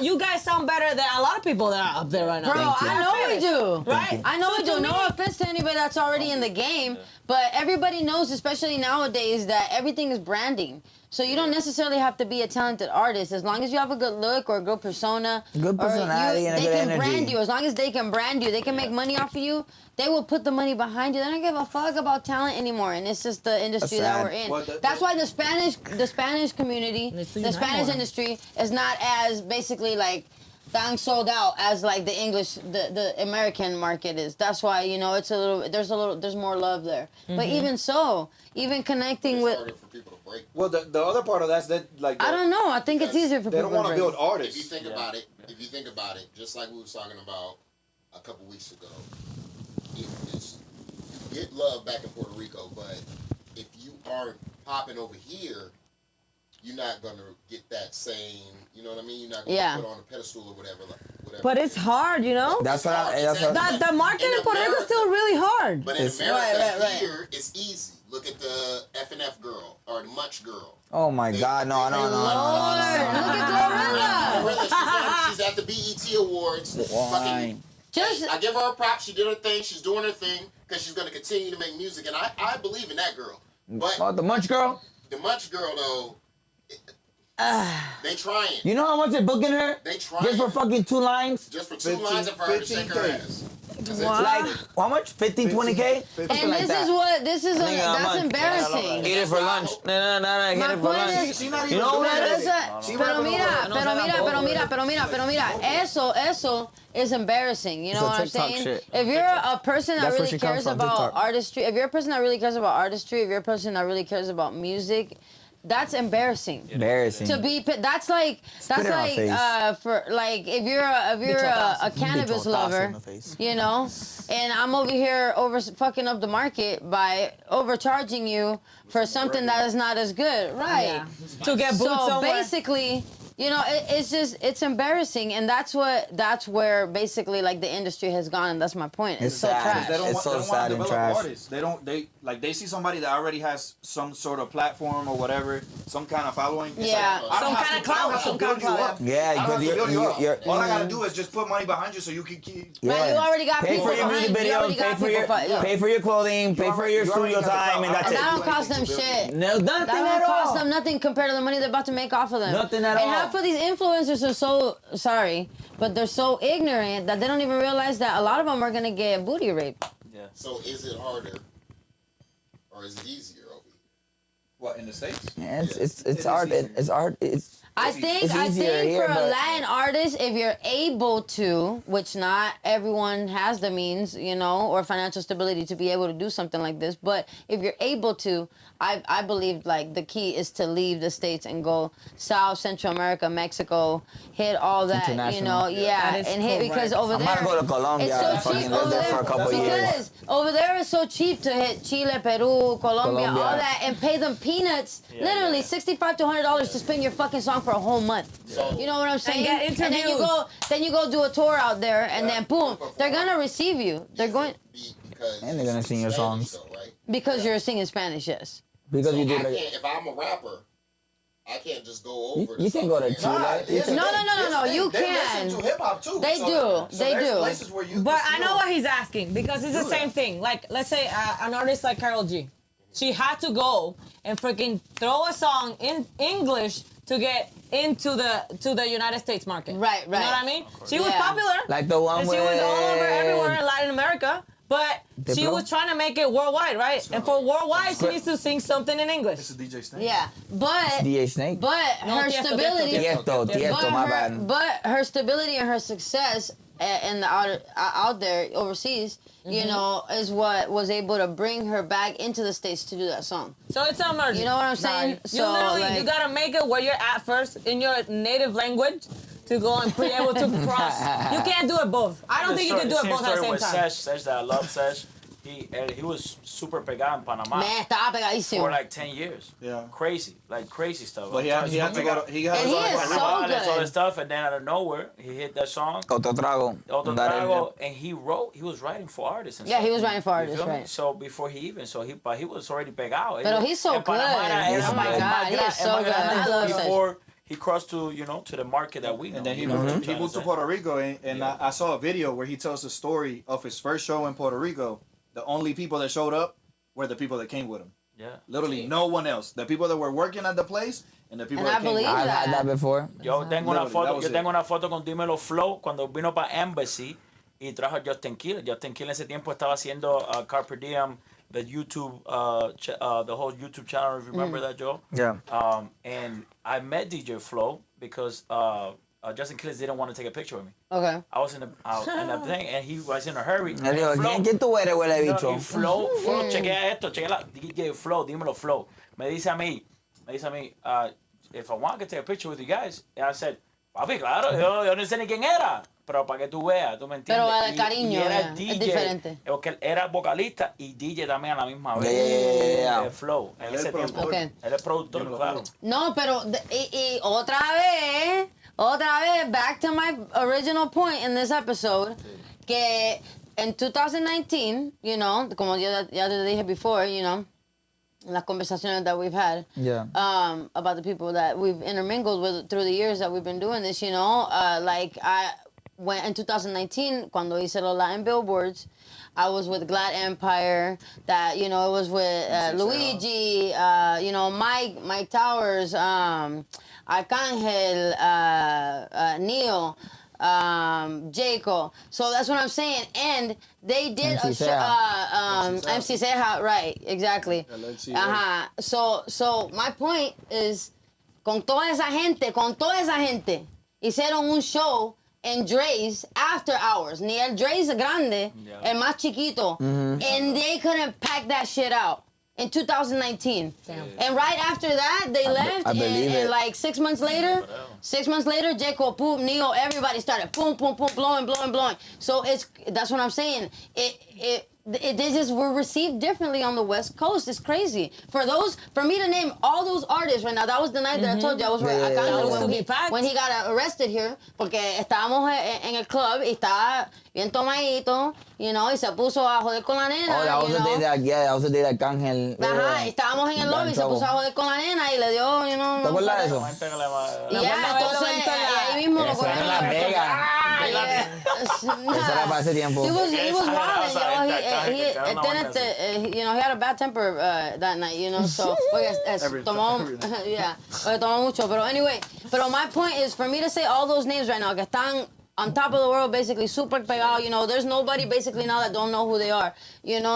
B: you guys sound better than a lot of people that are up there right now.
E: Bro,
C: Thank you.
E: I know we do.
B: Right?
E: I know
B: So
E: we do.
B: to
E: No
B: me-
E: offense to anybody that's already in the game, but everybody knows, especially nowadays, that everything is branding. So you don't necessarily have to be a talented artist. As long as you have a good look or a good persona,
C: Good
E: or
C: personality and a
E: they
C: good
E: can
C: energy.
E: brand you. As long as they can brand you, they can make money off of you. They will put the money behind you. They don't give a fuck about talent anymore, and it's just the industry
C: That's
E: that
C: sad.
E: we're in.
A: Well,
E: That's why the Spanish community,
B: Let's
E: the
B: unite
E: Spanish
B: more.
E: industry is not as basically like dang sold out as like the English, the American market is. That's why, you know, it's a little, there's more love there. But even so, even connecting
D: It's
E: with,
D: harder for people to break.
A: Well, the other part of that's that like
E: I don't know. I think it's easier for
A: they
E: people
A: don't want
E: to
A: to build
E: break.
A: artists.
D: If you think about it, just like we was talking about a couple weeks ago, you get love back in Puerto Rico, but if you aren't popping over here, you're not gonna get that same. You know what I mean? You're not gonna
E: Yeah.
D: put on a pedestal or whatever. Whatever.
B: But it's hard, you know?
C: That's what I. That's
D: Exactly.
C: what.
B: The market in Puerto Rico is still really hard.
D: But in
C: It's-
D: America,
E: Right.
D: here it's easy. Look at the F&F girl or the Munch girl.
C: Oh my God! No!
E: Lord, look at Glorilla.
D: Glorilla, she's at the BET Awards.
C: Why?
D: Fucking,
E: Just
D: I give her a prop. She did her thing. She's doing her thing because she's going to continue to make music. And I believe in that girl. But
C: Oh, the Munch girl.
D: the Munch girl, though, they trying.
C: You know how much they're booking her?
D: They trying.
C: Just for fucking 2 lines?
D: Just for 2
A: 15
D: lines of her to shake her
A: 15K.
D: ass.
C: Like, how much? 15, 20K? Something
E: and
C: like
E: this
C: that.
E: is what this is.
C: Nigga, I'm
E: That's
C: on-
E: embarrassing.
C: Eat it for lunch. No,
E: My
C: get it for
E: point
C: lunch.
E: is-
A: She's not
C: You
A: even
C: know
A: doing
C: what
A: that.
C: it is?
A: She
E: Pero
A: rapping
E: mira,
A: over-
E: pero mira, eso is embarrassing. You know
C: It's a
E: what I'm
C: TikTok
E: saying?
C: shit.
E: If you're a person that
C: That's where
E: really
C: she comes
E: cares
C: from,
E: about
C: TikTok.
E: artistry, if you're a person that really cares about artistry, if you're a person that really cares about music, that's embarrassing.
C: Embarrassing.
E: To be, that's like
C: it in my face.
E: for like if you're a cannabis lover, you know, and I'm over here fucking up the market by overcharging you for something that is not as good, right?
B: Yeah. To get boots
E: So
B: somewhere.
E: basically, you know, it's embarrassing, and that's where basically like the industry has gone, and that's my point. It's so
C: sad.
E: trash.
A: They don't
C: It's
A: want,
C: so
A: they don't
C: sad
A: want
C: and
A: to develop
C: trash.
A: artists. They see somebody that already has some sort of platform or whatever, some kind of following. It's
E: Yeah.
A: like, I don't
B: Some
A: have
B: kind of
A: to- I don't
B: clout,
A: have to
B: some
A: build
B: kind of
A: you
B: clout,
A: up.
C: Yeah,
A: I don't have
C: because
A: to build you up.
C: you're
A: All I gotta do is just put money behind you so you can keep.
E: Man, you already got
C: pay
E: people
C: for your
E: behind
C: music
E: you. You
C: videos,
E: already
C: pay
E: got
C: for your
E: people yeah.
C: pay for your clothing, pay for your
A: you already
C: studio
A: got the
C: time, and
A: clout.
C: that's
E: And
C: it.
E: that don't cost them shit.
C: No, nothing
E: That
C: at
E: don't cost
C: all.
E: them nothing compared to the money they're about to make off of them.
C: Nothing at
E: and
C: all.
E: half of these influencers are so sorry, but they're so ignorant that they don't even realize that a lot of them are gonna get booty raped.
D: So is it harder or is it easier over here?
A: What, in the States?
C: Yeah, it's
A: is
C: art.
A: easier.
C: It's art. It's
E: I
A: easy.
E: think
C: It's easier here,
E: for a
C: but-
E: Latin artist, if you're able to, which not everyone has the means, you know, or financial stability to be able to do something like this, but if you're able to, I believe like the key is to leave the States and go South, Central America, Mexico, hit all that, you know,
C: International.
E: yeah,
B: That is
E: and hit because
B: correct.
E: over
C: I'm
E: there
C: about to go to Colombia.
E: it's so
C: and fucking
E: cheap
C: live
E: over
C: there
E: there
C: for a couple years.
E: because over there it's so cheap to hit Chile, Peru, Colombia, all that, and pay them peanuts, literally $65 to $100 to spin your fucking song for a whole month. You know what I'm saying?
B: get
E: And then you go do a tour out there, and then boom, they're gonna receive you. They're going
D: Because
C: And they're gonna sing your
D: Spanish
C: songs.
D: though, right?
E: because you're singing Spanish, yes.
C: Because you
D: I
C: do
D: can't,
C: like,
D: if I'm a rapper, I can't just go over.
C: you can go to
D: something and-
C: Chile. You can-
E: No, you
A: They
E: can.
A: listen to hip hop too.
E: They do. They
A: there's
E: do.
A: places where you.
B: But
A: can
B: I know
A: still-
B: what he's asking because it's the
A: Do
B: same
A: that.
B: thing. Like, let's say an artist like Karol G. She had to go and freaking throw a song in English to get into the United States market.
E: Right,
B: You know what I mean? She was
E: Yeah.
B: popular.
C: Like the one
B: and
C: with
B: she was all over everywhere in Latin America. But she
C: Diplo?
B: was trying to make it worldwide, right? And for worldwide, she needs to sing something in English.
A: This is DJ Snake.
E: Yeah, but
C: DA Snake.
B: No,
E: her
B: Tiesto,
E: stability,
C: Tiesto, my bad.
E: but her stability and her success in the out there overseas, you know, is what was able to bring her back into the States to do that song.
B: So it's a merger.
E: You know what I'm saying?
B: You
E: So,
B: literally,
E: like-
B: you gotta make it where you're at first in your native language to go and be able to cross. You can't do it both. I don't think you can do it both at the same time.
H: Sesh that I love Sesh. he was super pegado en Panamá.
E: Man, estaba pegadísimo.
H: For like 10 years.
A: Yeah.
H: Crazy stuff.
A: But he had to go. He had
E: And
A: to
E: he
A: go to
E: is
A: Panama.
E: so
H: all
E: good.
H: that stuff, and then out of nowhere, he hit that song.
C: Otro trago.
H: Otro
C: Dar el-
H: Trago, and he was writing for artists. And
E: Yeah,
H: stuff.
E: he was writing for
H: You
E: artists,
H: feel me?
E: right.
H: So before he was already pegado.
E: Pero he's so
H: En
E: good.
H: Panamá era
E: Oh my
H: el
E: God,
H: más
E: he is
H: gran-
E: so
H: el más
E: good.
H: grande
E: I love Usher.
H: before he crossed to to the market that we know.
A: And then he
H: you know what I'm
A: moved, he
H: trying
A: moved to
H: say?
A: Puerto Rico, and I saw a video where he tells the story of his first show in Puerto Rico. The only people that showed up were the people that came with him.
H: Yeah.
A: Literally no one else. The people that were working at the place and the people
E: And
A: that
E: I
A: came with
E: believe
A: him.
C: I've had that before.
H: Yo tengo una
A: Literally, that
H: foto,
A: was
H: yo
A: it.
H: tengo una foto con Dímelo Flow cuando vino para Embassy y trajo a Justin Quiles. Justin Quiles en ese tiempo estaba haciendo Carpe Diem, the YouTube, the whole YouTube channel. Remember that, Joe?
C: Yeah.
H: And I met DJ Flow because Justin Quiles didn't want to take a picture with me.
E: Okay.
H: I was in the thing, and he was in a hurry.
C: Le digo,
H: Flow-
C: ¿quién tú eres, huele
H: No,
C: bicho?
H: y Flow, chequea esto, chequea DJ Flow, dímelo Flow. Me dice a mí, if I want to take a picture with you guys, and I said, papi, claro, yo no sé ni quién era, pero para que tú veas, tú me entiendes.
E: Pero el cariño,
H: era
E: yeah,
H: DJ,
E: es diferente.
H: porque él era vocalista y DJ también a la misma vez.
C: Yeah.
H: Flow, en
A: Él es
H: ese tiempo.
A: productor.
E: Okay.
H: Él es productor,
A: Dímelo,
H: claro.
A: Flow.
E: No, pero y otra vez, back to my original point in this episode, que in 2019, como ya te dije before, en las conversaciones that we've had,
C: Yeah.
E: about the people that we've intermingled with through the years that we've been doing this, like I went in 2019, cuando hice los Latin Billboards, I was with Glad Empire, that, it was with Luigi, Mike Towers, Arcángel, Neo, Jaco. So that's what I'm saying. And they did
C: MC
E: a show,
C: Ceja.
E: MC Ceja, right, exactly. So my point is, con toda esa gente, hicieron un show en Dre's after hours. Ni el Dre's grande, el más chiquito. And they couldn't pack that shit out in 2019. And right after that, they left.
C: I believe
E: and
C: it.
E: like 6 months later, Jacob, Poop, Neo, everybody started boom, boom, boom, blowing. So that's what I'm saying. We're received differently on the West Coast. It's crazy. For me to name all those artists right now, that was the night that I told you I was
C: Yeah,
E: acá
C: yeah, yeah.
E: when he got arrested here, porque estábamos en el club y estaba bien tomadito, y se puso a joder con la nena.
C: Oh, that was the day that was the day that Arcángel.
E: Ajá, estábamos en el lobby y se puso a joder con la nena y le dio,
C: ¿Te acuerdas de eso?
E: Y ya, entonces, ahí mismo lo
C: Eso era en
E: cogieron.
C: Las Vegas. Eso era para ese tiempo.
E: He was
H: Esa
E: wilding,
H: raza,
E: yo.
H: esta
E: He had a bad temper that night, so
A: Every
E: tomó,
A: night.
E: yeah, tomó mucho. Pero anyway, my point is for me to say all those names right now que están on top of the world, basically super pegado. There's nobody basically now that don't know who they are.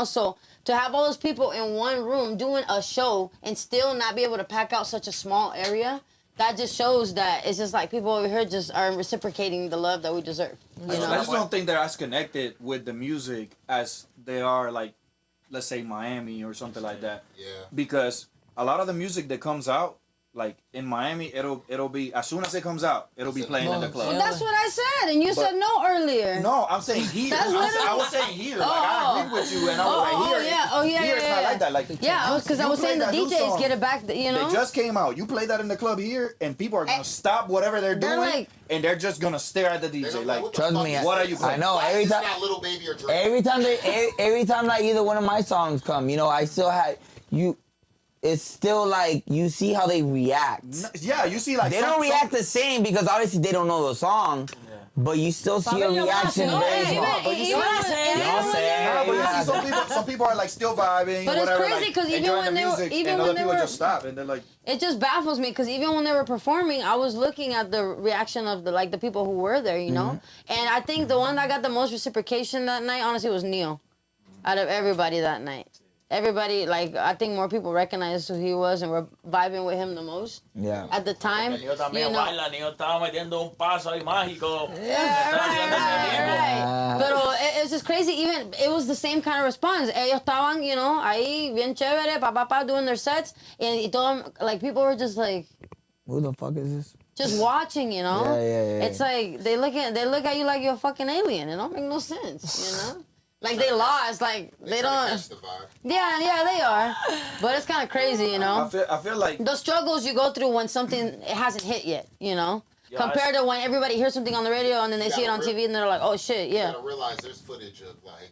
E: So to have all those people in one room doing a show and still not be able to pack out such a small area. That just shows that it's just like people over here just are reciprocating the love that we deserve.
A: I just don't think they're as connected with the music as they are, like, let's say Miami or something like that.
D: Yeah.
A: Because a lot of the music that comes out, like in Miami, it'll be as soon as it comes out, it'll be playing in the club.
E: Well, that's what I said, and you said no earlier.
A: No, I'm saying here.
E: That's
A: I was saying here. Like I agree with you, and I was like here. Here it's not like that. Like
E: because I was saying the
A: you play that new
E: DJs
A: song.
E: get it back.
A: They just came out. You play that in the club here, and people are gonna stop whatever they're
E: they're
A: doing,
E: like-
A: and they're just gonna stare at the DJ. Like,
C: Trust me,
A: what are you
C: I
A: playing?
C: know.
D: Why
C: Every
D: is
C: time,
D: not Little Baby or Drake?
C: every time like either one of my songs come, I still had you. It's still like you see how they react.
A: Yeah, you see, like
C: They don't react the same because obviously they don't know the song, but you still see a reaction very small.
A: Some people are like still vibing.
E: But it's
A: whatever,
E: crazy
A: like,
E: 'cause even
A: enjoying
E: when
A: the
E: they were-
A: music,
E: even
A: and
E: when
A: other
E: they
A: people
E: were-
A: just stop and they're like.
E: It just baffles me because even when they were performing, I was looking at the reaction of the people who were there, And I think the one that got the most reciprocation that night, honestly, was Neo. Out of everybody that night. Everybody, I think more people recognized who he was and were vibing with him the most.
C: Yeah.
E: At the time,
H: Neo también baila, Neo estaba metiendo un paso ahí mágico.
E: Right. Pero it's just crazy. Even it was the same kind of response. Ellos estaban, ahí bien chévere, doing their sets, y todo, people were just like,
C: Who the fuck is this?
E: just watching,
C: Yeah.
E: It's like they look at you like you're a fucking alien. It don't make no sense, Like they lost, like they don't.
D: Catch the vibe.
E: Yeah, they are. But it's kind of crazy, you know.
A: I feel like
E: The struggles you go through when something it hasn't hit yet, you know.
H: Yeah,
E: Compared to when everybody hears something on the radio and then they see it on TV and they're like, oh shit,
D: You
E: yeah.
D: gotta realize there's footage of like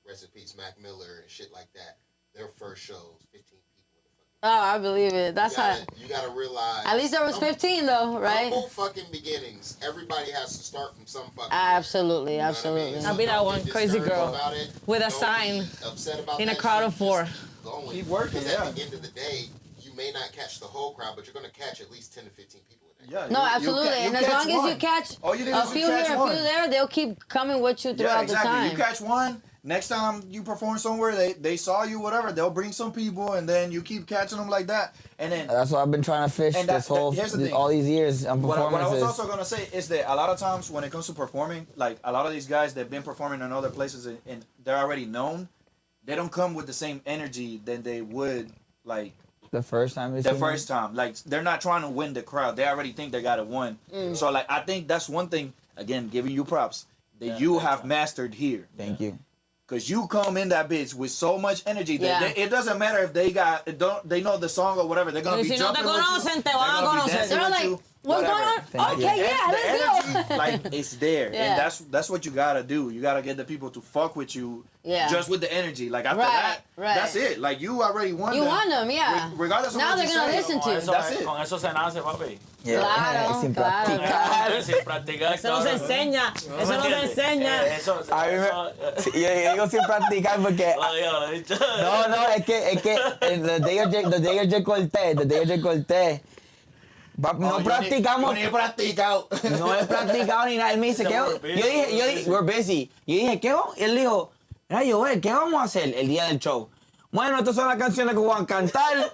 D: rest in peace Mac Miller and shit like that. Their first shows, 15 people in the fucking.
E: Oh, I believe it. That's how.
D: You gotta realize.
E: At least there was 15 though, right?
D: Humble fucking beginnings. Everybody has to start from some fucking.
E: Absolutely,
D: You know what I
E: absolutely.
D: mean?
B: I'll be that
D: don't
B: one
D: get
B: crazy
D: discouraged
B: girl
D: about it.
B: with a
D: Don't
B: sign
D: be upset about
B: in a
D: that
B: crowd
D: shit.
B: of 4.
D: Just going.
A: Keep working,
D: Because
A: yeah.
D: at the end of the day, you may not catch the whole crowd, but you're gonna catch at least 10 to 15 people in there.
A: yeah.
E: No,
A: you
E: absolutely.
A: ca-
E: And as long as
A: one.
E: you catch
A: All you need
E: a
A: is
E: few
A: catch
E: here, a
A: one.
E: few there, they'll keep coming with you throughout
A: Yeah, exactly.
E: the time.
A: You catch one. Next time you perform somewhere, they saw you, whatever. They'll bring some people, and then you keep catching them like that. And then
C: That's what I've been trying to fish
A: And here's the thing.
C: all these years on
A: what I was
C: performances.
A: also gonna say is that a lot of times when it comes to performing, like a lot of these guys that've been performing in other places and they're already known, they don't come with the same energy than they would like
C: The first time.
A: the first time. Like they're not trying to win the crowd. They already think they got it won. So like I think that's one thing. Again, giving you props that you have mastered here.
C: Thank you.
A: Cause you come in that bitch with so much energy that
E: Yeah.
A: it doesn't matter if they know the song or whatever. They're gonna
B: Y
A: be
B: si no te
A: jumping with you.
B: conocen, te
A: They're
B: van a
A: gonna be
B: conocer.
A: dancing
E: They're
A: with
E: like,
A: you,
E: what's going
A: whatever.
E: on?
C: Thank you.
E: Okay, yeah,
A: the
E: let's
A: energy,
E: go.
A: like it's there,
E: Yeah.
A: and that's what you gotta do. You gotta get the people to fuck with you,
E: Yeah.
A: just with the energy. Like after
E: Right,
A: that,
E: right.
A: that's it. Like you already won.
E: You
A: them.
E: won them, yeah.
A: Regardless of
E: Now
A: what
E: they're
A: you
E: gonna
A: say.
E: listen to you.
A: That's it.
H: Con eso se nace, papi.
E: Claro,
C: Sin
E: claro.
C: practicar.
H: Sin practicar.
B: Eso no se enseña. Eso no se enseña.
H: Eso,
C: A mí sí, yo digo sin practicar porque
H: lo he dicho.
C: no, es que the day yo corté, no practicamos,
A: Yo ni he practicado.
C: no he practicado ni nada. Él me dice, ¿qué? Yo dije, we're busy. Yo dije, ¿qué? Él dijo, mira, Joel, ¿qué vamos a hacer el día del show? Bueno, estas son las canciones que voy a cantar,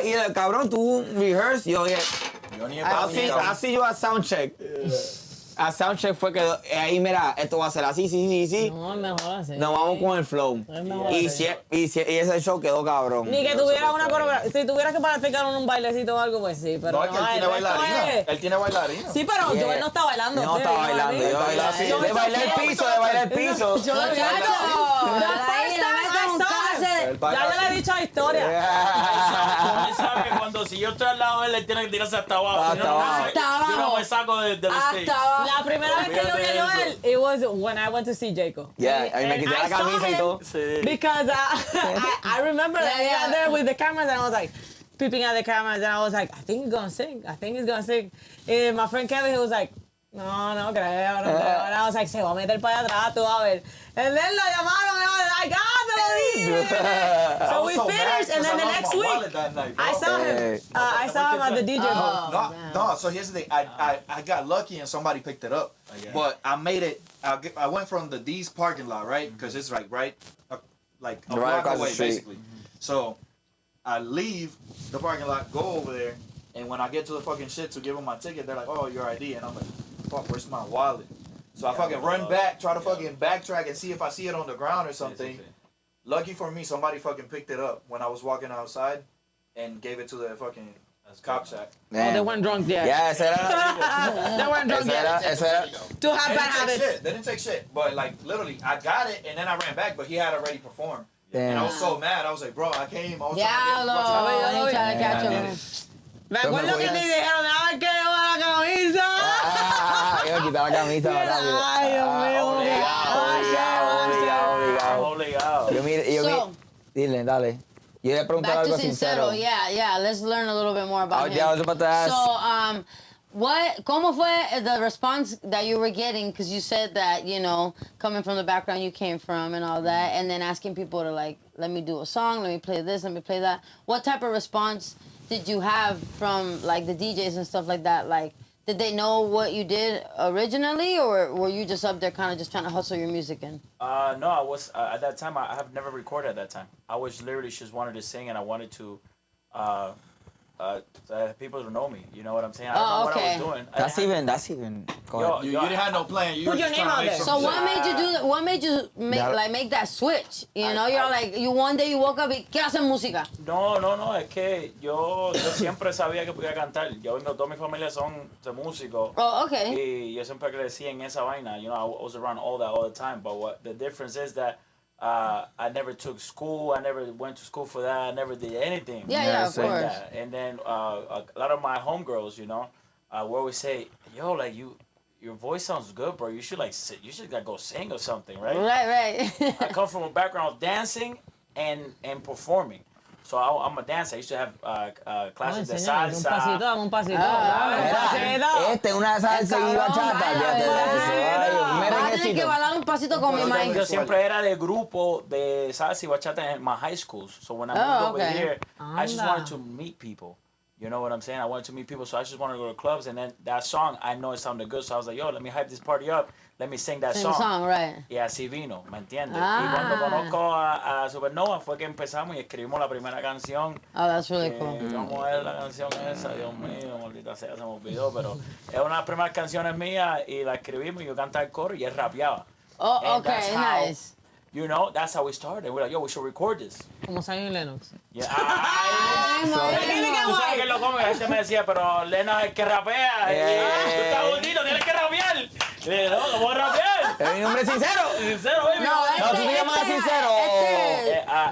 C: y el cabrón tuvo un rehearse. Yo dije,
A: Yo ni he
C: así yo a soundcheck. A soundcheck fue que ahí, mira, esto va a ser así, sí.
B: No, es mejor así.
C: Nos vamos con el flow.
B: Es mejor
C: Y,
B: así.
C: y ese show quedó cabrón.
B: Ni que tuviera una coreografía. Si tuvieras que practicar un bailecito o algo, pues sí. Pero
A: No, es que él tiene
B: el resto
A: bailarina.
B: es-
A: Él tiene bailarina.
B: Sí, pero
C: Yeah.
B: Joel no está bailando.
C: No está bailando, yo bailé así.
B: Yo
C: De bailar el piso, de bailar el piso.
B: Yo
E: Muchacho,
B: The
E: ahí
B: first
E: le
B: time
E: meten
B: I
E: un
B: saw
E: cáncer.
B: him. Ya yo le he dicho la historia.
H: Él sabe que cuando si yo estoy al lado de él, él tiene que tirarse hasta abajo.
C: Hasta
H: Si no,
C: abajo.
H: Yo no me saco del stage.
E: Hasta abajo.
B: La primera vez que yo vi a Joel, it was when I went to see Jacob.
C: Yeah, ahí me
B: And
C: quité
B: I
C: la
B: saw
C: camisa y
B: him
C: todo.
H: Sí.
B: Because I remember that he
E: Yeah.
B: got there with the cameras and I was like, peeping at the cameras and I was like, I think he's gonna sing. And my friend Kevin, he was like, no creo. And I was like, se va a meter para allá atrás, tú vas a ver. And then lo llamaron and I was like,
A: I
B: so
A: was
B: we
A: mad
B: finished and
A: 'cause
B: then
A: I
B: the
A: lost
B: next
A: my
B: week,
A: wallet that night, bro.
B: I saw him at the DJ booth.
A: No, so here's the thing. I got lucky and somebody picked it up. But I made it. I went from the D's parking lot, right? Because it's like right a
C: Right
A: block
C: across the
A: away,
C: street.
A: basically. So I leave the parking lot, go over there, and when I get to the fucking shit to give them my ticket, they're like, "Oh, your ID," and I'm like, "Fuck, where's my wallet?" So I fucking run back, try to fucking backtrack and see if I see it on the ground or something. Lucky for me, somebody fucking picked it up when I was walking outside and gave it to the fucking cop shack.
B: Oh, they weren't drunk yet.
C: Ya, ese era.
B: They weren't drunk yet.
C: Eso era.
B: To have
A: They
B: bad
A: didn't take
B: habits.
A: shit. They didn't take shit. But like literally, I got it and then I ran back, but he had already performed. And I was so mad. I was like, bro, I came. I was trying to
E: Diablo.
A: get
E: He tried to catch
A: I did
E: him.
A: it.
B: Me acuerdo que te dijeron, ay, que llevo la camisa.
C: Iba a quitar la camisa más rápido.
B: Ay, Dios mío.
H: Obligado.
E: So,
C: Dile, dale. Yo le pregunté
E: back to
C: algo
E: Sinzero.
C: sincero.
E: Yeah. Let's learn a little bit more about him.
C: Yeah, I was about to ask.
E: So, ¿cómo fue the response that you were getting? Because you said that, you know, coming from the background you came from and all that, and then asking people to, like, let me do a song, let me play this, let me play that. What type of response did you have from, like, the DJs and stuff like that? Like, did they know what you did originally, or were you just up there kind of just trying to hustle your music in?
H: No, I was at that time. I have never recorded at that time. I was literally just wanted to sing and I wanted to people don't know me. You know what I'm saying? I
E: Oh,
H: don't know
E: okay.
H: what I was doing.
C: That's even. Go
H: Yo,
C: ahead.
A: You didn't have no plan. You
B: Put
A: were
B: your
A: just
B: name
A: trying to
B: out
A: make
B: there.
A: some
E: So
A: shit.
E: what made you do that? What made you make that switch? You know, you're like, you one day you woke up y quiero hacer música.
H: No, es que yo siempre sabía que podía cantar. Yo vengo, toda mi familia son de músicos.
E: Oh, okay.
H: Y yo siempre crecí en esa vaina. You know, I was around all that all the time. But what the difference is that I never took school. I never went to school for that. I never did anything.
E: Yeah, of
H: like
E: course.
H: that. And then a lot of my homegirls, you know, we always say, yo, like your voice sounds good, bro. You should like go sing or something, right?
E: Right.
H: I come from a background of dancing and performing. So I'm a dancer. I used to have classes de salsa.
B: Un pasito.
C: Mira, una salsa y bachata. Fíjate de eso. Ay, un
E: Vas a tener que
C: merenguecito.
E: bailar un pasito con mi mic.
H: Yo siempre era de grupo de salsa y bachata in my high schools. So when I moved over
E: okay.
H: here, I just
B: Anda.
H: wanted to meet people. You know what I'm saying? I wanted to meet people, so I just wanted to go to clubs. And then that song, I know it sounded good, so I was like, yo, let me hype this party up. Let me sing that
E: Sing the
H: song.
E: song, right.
H: Y así vino, ¿me entiendes?
E: Ah.
H: Y cuando conozco a Supernova fue que empezamos y escribimos la primera canción.
E: Oh, that's really cool.
H: Vamos a ver la canción esa, Dios mío, maldita sea, se me olvidó, pero es una de las primeras canciones mías y la escribimos y yo cantaba el coro y él rapeaba.
E: Oh,
H: And
E: okay,
H: that's how,
E: nice.
H: You know, that's how we started. We're like, yo, we should record this.
B: Como Zion y Lennox.
H: Yeah. Ay,
E: no,
H: tú sabes que lo como, la gente me decía, pero Lena es el que rapea. Tú estás bonito, tienes que rapear. No, no puedo rapear.
C: Mi nombre es Sincero.
H: Sincero, baby.
C: No, tú te llamas Sincero.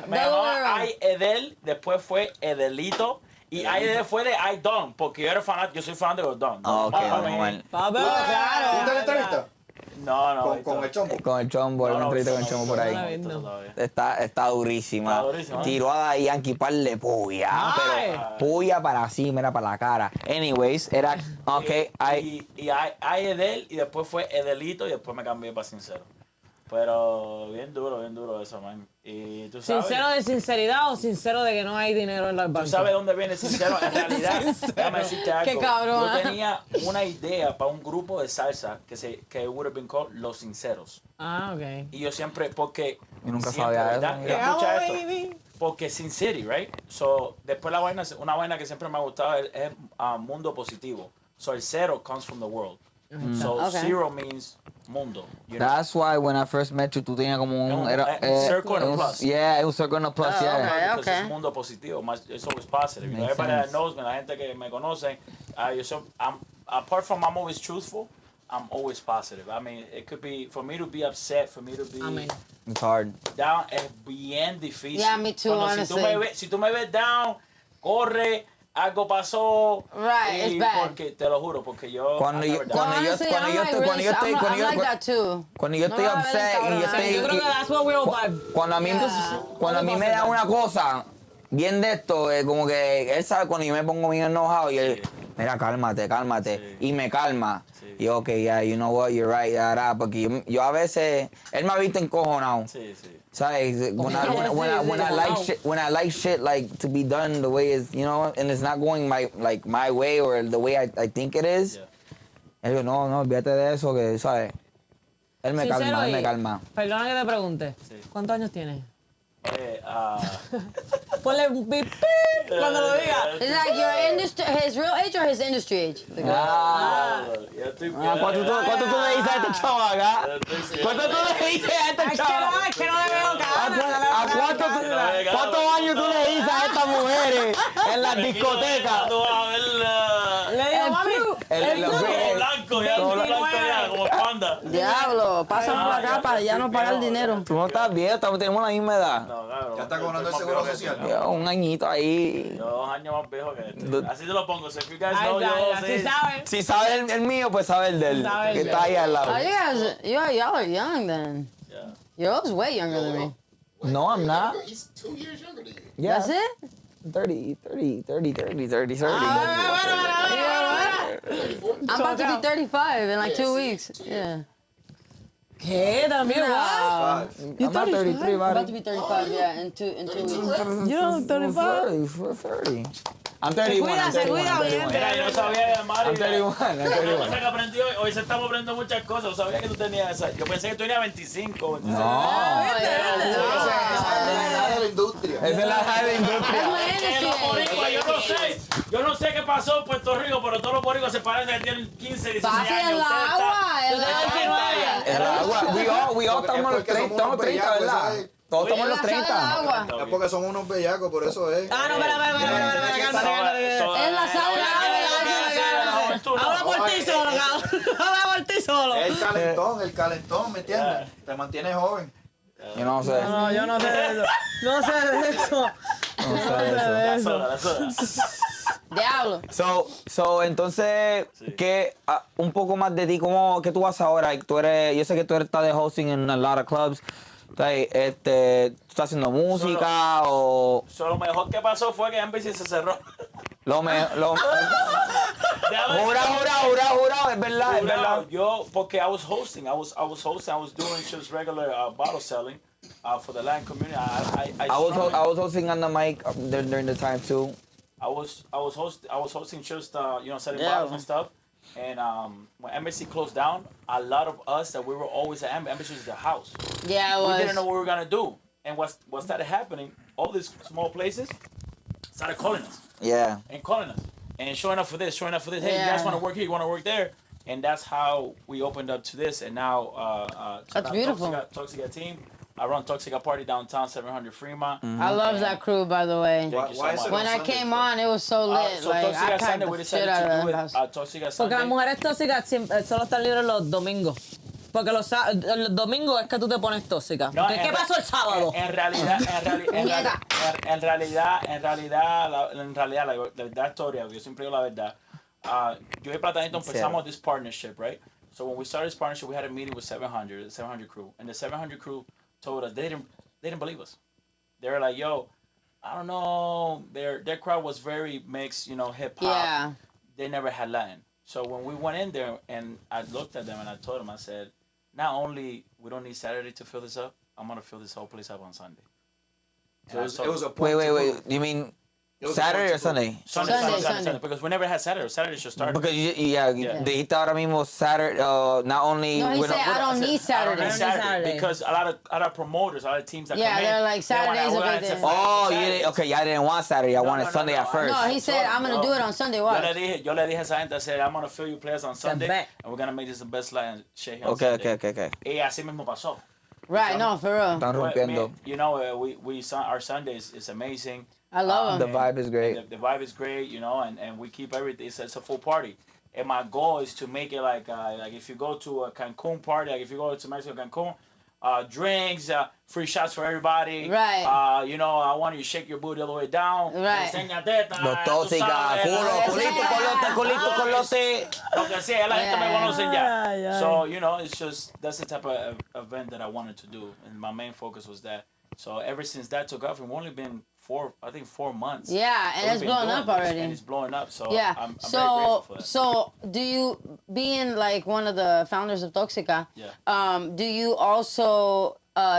H: Me llamaba Ay Edel, después fue Edelito. Y Ay Edel fue de I Don, porque yo era fanático, yo soy fan de los Don.
C: Ok, normal.
B: Papi,
A: ¿Tú
B: claro.
A: te la entrevista?
H: No,
A: Con el chombo.
C: Con el chombo, el entrevista con el chombo por ahí. Está durísima.
H: Está durísima.
C: Tiró a Yankee par de puya.
B: Ay.
C: Pero puya para así, mira, para la cara. Anyways, era. Ok,
H: Y Ay Edel, y después fue Edelito, y después me cambié para Sincero. Pero bien duro eso, man. Y tú sabes.
B: ¿Sincero de sinceridad o sincero de que no hay dinero en los
H: ¿Tú
B: bancos?
H: sabes dónde viene Sincero? En realidad, déjame decirte algo.
B: Qué cabrón.
H: Yo tenía una idea para un grupo de salsa que would have been called Los Sinceros.
B: Ah, ok.
H: Y yo siempre, porque...
C: Yo nunca
H: siempre,
C: sabía
H: ¿verdad?
C: eso.
H: Mira, escucha esto.
B: baby.
H: Porque Sin City, right? So, después una vaina que siempre me ha gustado es mundo positivo. So, el cero comes from the world. So,
E: Okay.
H: zero means mundo. You know?
C: That's why when I first met you, tú tenías como un.
H: Circle and a plus.
C: Yeah, un circle and a plus, yeah.
H: Because es mundo positivo. It's always positive. You know,
C: Makes
H: everybody that
C: sense.
H: knows me, la gente que me conoce, apart from I'm always truthful, I'm always positive. I mean, it could be, for me to be upset, for me to be
B: Amén.
C: It's hard.
H: down, es bien difícil.
E: Yeah, me too, honestly.
H: Si tú me ves down, corre, algo pasó.
E: Right, it's bad.
H: Porque, te lo juro, porque yo...
C: Cuando
H: I'm
C: yo-
H: never down.
C: cuando yo-
E: Honestly,
C: cuando
E: I'm
C: yo
E: like
C: estoy- cuando yo
E: really-
C: estoy-
E: I'm
C: cuando yo-
E: like that too.
C: Cuando yo
E: No
C: estoy
E: me va a ver
C: upset y yo
E: cabrón.
C: estoy.
B: Yo creo que that's what we all vibe.
C: Cuando a mí, cuando a mí me da una cosa bien de esto, como que él sabe cuando yo me pongo bien enojado y él, mira, cálmate, y me calma. Y yo, ok, yeah, you know what, you're right, porque yo a veces, él me ha visto encojonado.
H: Sí, sí.
C: ¿Sabes? When I like shit like to be done the way is, you know, and it's not going my way or the way I think it is.
H: Yeah.
C: Él digo, no, olvídate de eso, que, ¿sabes? Él me
B: Sincero
C: calma, él me
B: y-
C: calma.
B: Perdona que te pregunte.
H: Sí.
B: ¿Cuántos años tienes?
H: Eh,
B: Ponle un pip pip cuando lo diga.
E: Is that your industry, his real age or his industry age? The guy.
H: ya estoy...
C: ¿Cuánto tú le dices a este chaval acá? ¿Cuánto tú le dices a este
B: Es
C: chaval?
B: que no le veo cara.
C: ¿Cuántos años tú le dices a estas mujeres en las discotecas?
H: Tú vas a ver
B: Le digo, mami,
C: El
H: como
C: hombre-
H: blanco ya, como blanco ya, como panda.
I: Diablo, pasa por acá para ya no pagar el dinero.
C: Tú no estás viejo, tenemos la misma edad.
H: No, claro.
A: Ya está cobrando el
H: Estoy
A: seguro
H: más viejo que
A: social.
H: tú.
C: Yo, un añito ahí.
H: Yo 2 años más viejo que este. Así te lo pongo. So if you guys
B: Ay,
H: know,
B: ya,
H: yo
B: ya,
H: sí.
B: sí sabes.
C: Si sabe el mío, pues sabe el de él.
B: Sabe el
C: Que
B: de
C: está ahí al lado.
E: Oh, you guys, y'all are young then.
H: Yeah.
E: Yours way younger than me.
C: No, I'm not.
D: He's 2 years younger than you.
C: Yeah.
E: That's it?
C: 30.
E: I'm about to be 35 in like 2 weeks. Yeah.
B: ¿Qué? También, wow.
C: I'm not 33,
E: I'm about
C: buddy.
E: to be 35, yeah, in two weeks.
B: Yo, 35.
C: 30. I'm 31. I'm 31.
H: Mira, yo no sabía, Mari.
C: I'm 31. I'm
H: Una
C: 31.
H: cosa que aprendí hoy se estamos aprendiendo muchas cosas. No sabía que tú tenías esa. Yo pensé que tú tenías 25. 26.
C: No.
A: Esa es la industria.
C: Esa es la edad de industria.
H: Los boricuas, yo no sé qué pasó en Puerto Rico, pero todos los boricuas se parecen que tienen 15, 16
E: Papi,
H: años.
E: el agua.
C: El agua. We all estamos en los 30, estamos 30, ¿verdad? Todos estamos en los 30.
A: Es porque son unos bellacos, por eso es.
B: Ah, no, espera.
E: Es la sal del agua.
B: Habla por ti solo, cabrón. Habla por ti solo.
A: El calentón, ¿me entiendes? Te mantiene joven.
C: Yo no sé.
B: No, yo no sé de eso. No sé de eso.
C: No sé de eso.
H: La soda.
E: Diablo.
C: So, entonces, ¿qué, un poco más de ti, ¿qué tú haces ahora? Yo sé que tú estás de hosting en a lot of clubs. ¿Tú estás haciendo música o...?
H: Lo mejor que pasó fue que NBC se cerró.
C: Jura, es verdad.
H: Yo, porque I was hosting. I was doing just regular bottle selling for the Latin community. I
C: was hosting on the mic during the time too.
H: I was hosting just selling bottles and stuff. And when Embassy closed down, a lot of us that we were always at Embassy was the house.
E: Yeah, it was.
H: We didn't know what we were gonna do. And what started happening, all these small places started calling us.
C: Yeah.
H: And calling us. And showing up for this. Hey, you guys want to work here? You want to work there? And that's how we opened up to this. And now,
E: that's beautiful.
H: Toxica team. I run Toxica Party downtown, 700 Fremont.
E: I love that crew, by the way.
H: Thank you so much.
E: When I came on, it was so lit.
H: So
E: I
H: Toxica
E: packed
H: Sunday, we
E: the shit
H: decided
E: out
H: to
E: of
H: do
E: that
H: it.
E: house.
H: Toxica
B: Porque
H: Sunday.
B: las mujeres tóxicas solo están libres los domingos. Porque los domingos es que tú te pones tóxica.
H: No,
B: ¿Qué pasó el sábado?
H: En realidad, la verdad historia, yo siempre digo la verdad. Yo y Platanito empezamos this partnership, right? So when we started this partnership, we had a meeting with 700 crew. And the 700 crew told us, they didn't believe us. They were like, yo, I don't know. Their crowd was very mixed, hip hop.
E: Yeah.
H: They never had Latin. So when we went in there and I looked at them and I told them, I said, not only we don't need Saturday to fill this up, I'm going to fill this whole place up on Sunday.
A: So it was a point.
C: Wait. You mean Saturday or Sunday?
H: Sunday. Because we never had Saturday. Saturday should start.
C: Because dijiste ahora mismo Saturday, not only...
E: No, he said, I don't need Saturday.
H: I don't need Saturday. Because a lot of promoters, a lot of teams that come in.
E: They're like, Saturday's a big day.
C: Oh, I didn't want Saturday. I wanted Sunday at first.
E: No, he said, I'm going to do it on Sunday. What?
H: Yo le dije a esa gente, I said, I'm going to fill you players on Sunday, and we're going to make this the best Latin shit here on Sunday.
C: Okay.
H: Y así mismo pasó.
E: Right, no, for real.
C: Están rompiendo.
H: Our Sundays is amazing.
E: I love
C: The
E: them.
C: vibe is great.
H: The vibe is great, and we keep everything. It's a full party. And my goal is to make it like if you go to a Cancun party, like if you go to Mexico, Cancun, drinks, free shots for everybody.
E: Right.
H: I want you to shake your booty all the way down.
E: Right.
H: Enseña teta.
C: Los tóxicas, culito, colote.
H: Lo que sea, la gente me conocen ya. So, it's just, that's the type of event that I wanted to do. And my main focus was that. So ever since that took off, we've only been 4 months.
E: Yeah, and it's blowing up already.
H: And it's blowing up, so
E: yeah.
H: I'm very grateful for that.
E: So do you, being like one of the founders of Toxica, do you also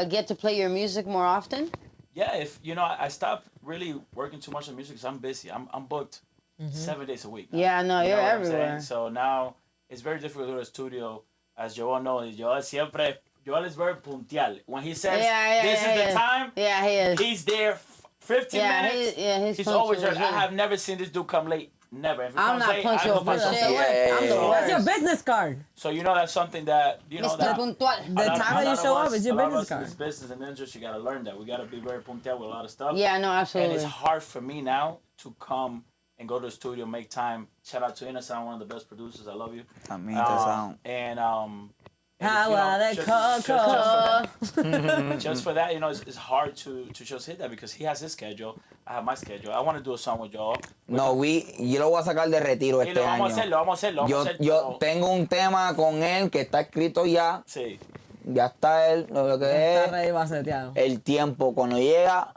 E: get to play your music more often?
H: Yeah, I stopped really working too much on music because I'm busy. I'm booked 7 days a week.
E: Yeah, no, you're everywhere.
H: So now it's very difficult to go to the studio. As Joel knows, Joel is very puntual. When he says this is the time,
E: he is.
H: He's there 15 minutes. He's always there. I have never seen this dude come late. Never.
E: I'm not punctual for shit.
B: I'm the worst. What's your business card?
H: So that's something that
E: Mr.
H: that
E: Puntual.
B: The time that you show up is your business card.
H: It's business and interest. You gotta learn that. We gotta be very puntual with a lot of stuff.
E: Yeah, no, absolutely.
H: And it's hard for me now to come and go to the studio, make time. Shout out to Innocent, one of the best producers. I love you.
C: También te sound.
H: And just for that, it's hard to just hit that because he has his schedule, I have my schedule. I want to do a song with y'all.
C: No, yo lo voy a sacar de retiro este año.
H: Vamos a hacerlo.
C: Yo tengo un tema con él que está escrito ya.
H: Sí.
C: Ya está lo que es. El tiempo cuando llega.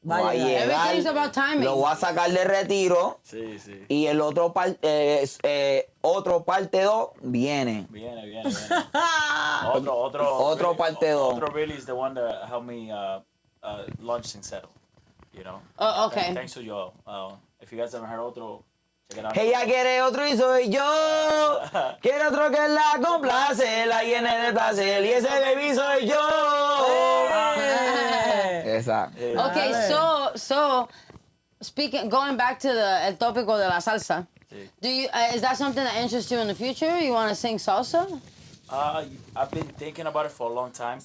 C: Va a llegar.
E: Everything's about timing.
C: Lo voy a sacar de retiro.
H: Sí.
C: Y el otro parte 2 viene.
H: Viene. Otro
C: parte 2.
H: Otro really is the one that helped me launch Sinzero. you know.
E: Oh, okay.
H: Thanks to y'all. If you guys haven't heard otro, check it out.
C: Ella quiere otro y soy yo. Quiere otro que la complace, la llene de placer y ese baby soy yo. Esa.
E: Okay, so going back to el tópico de la salsa.
H: Sí.
E: Do you is that something that interests you in the future? You want to sing salsa?
H: I've been thinking about it for a long time,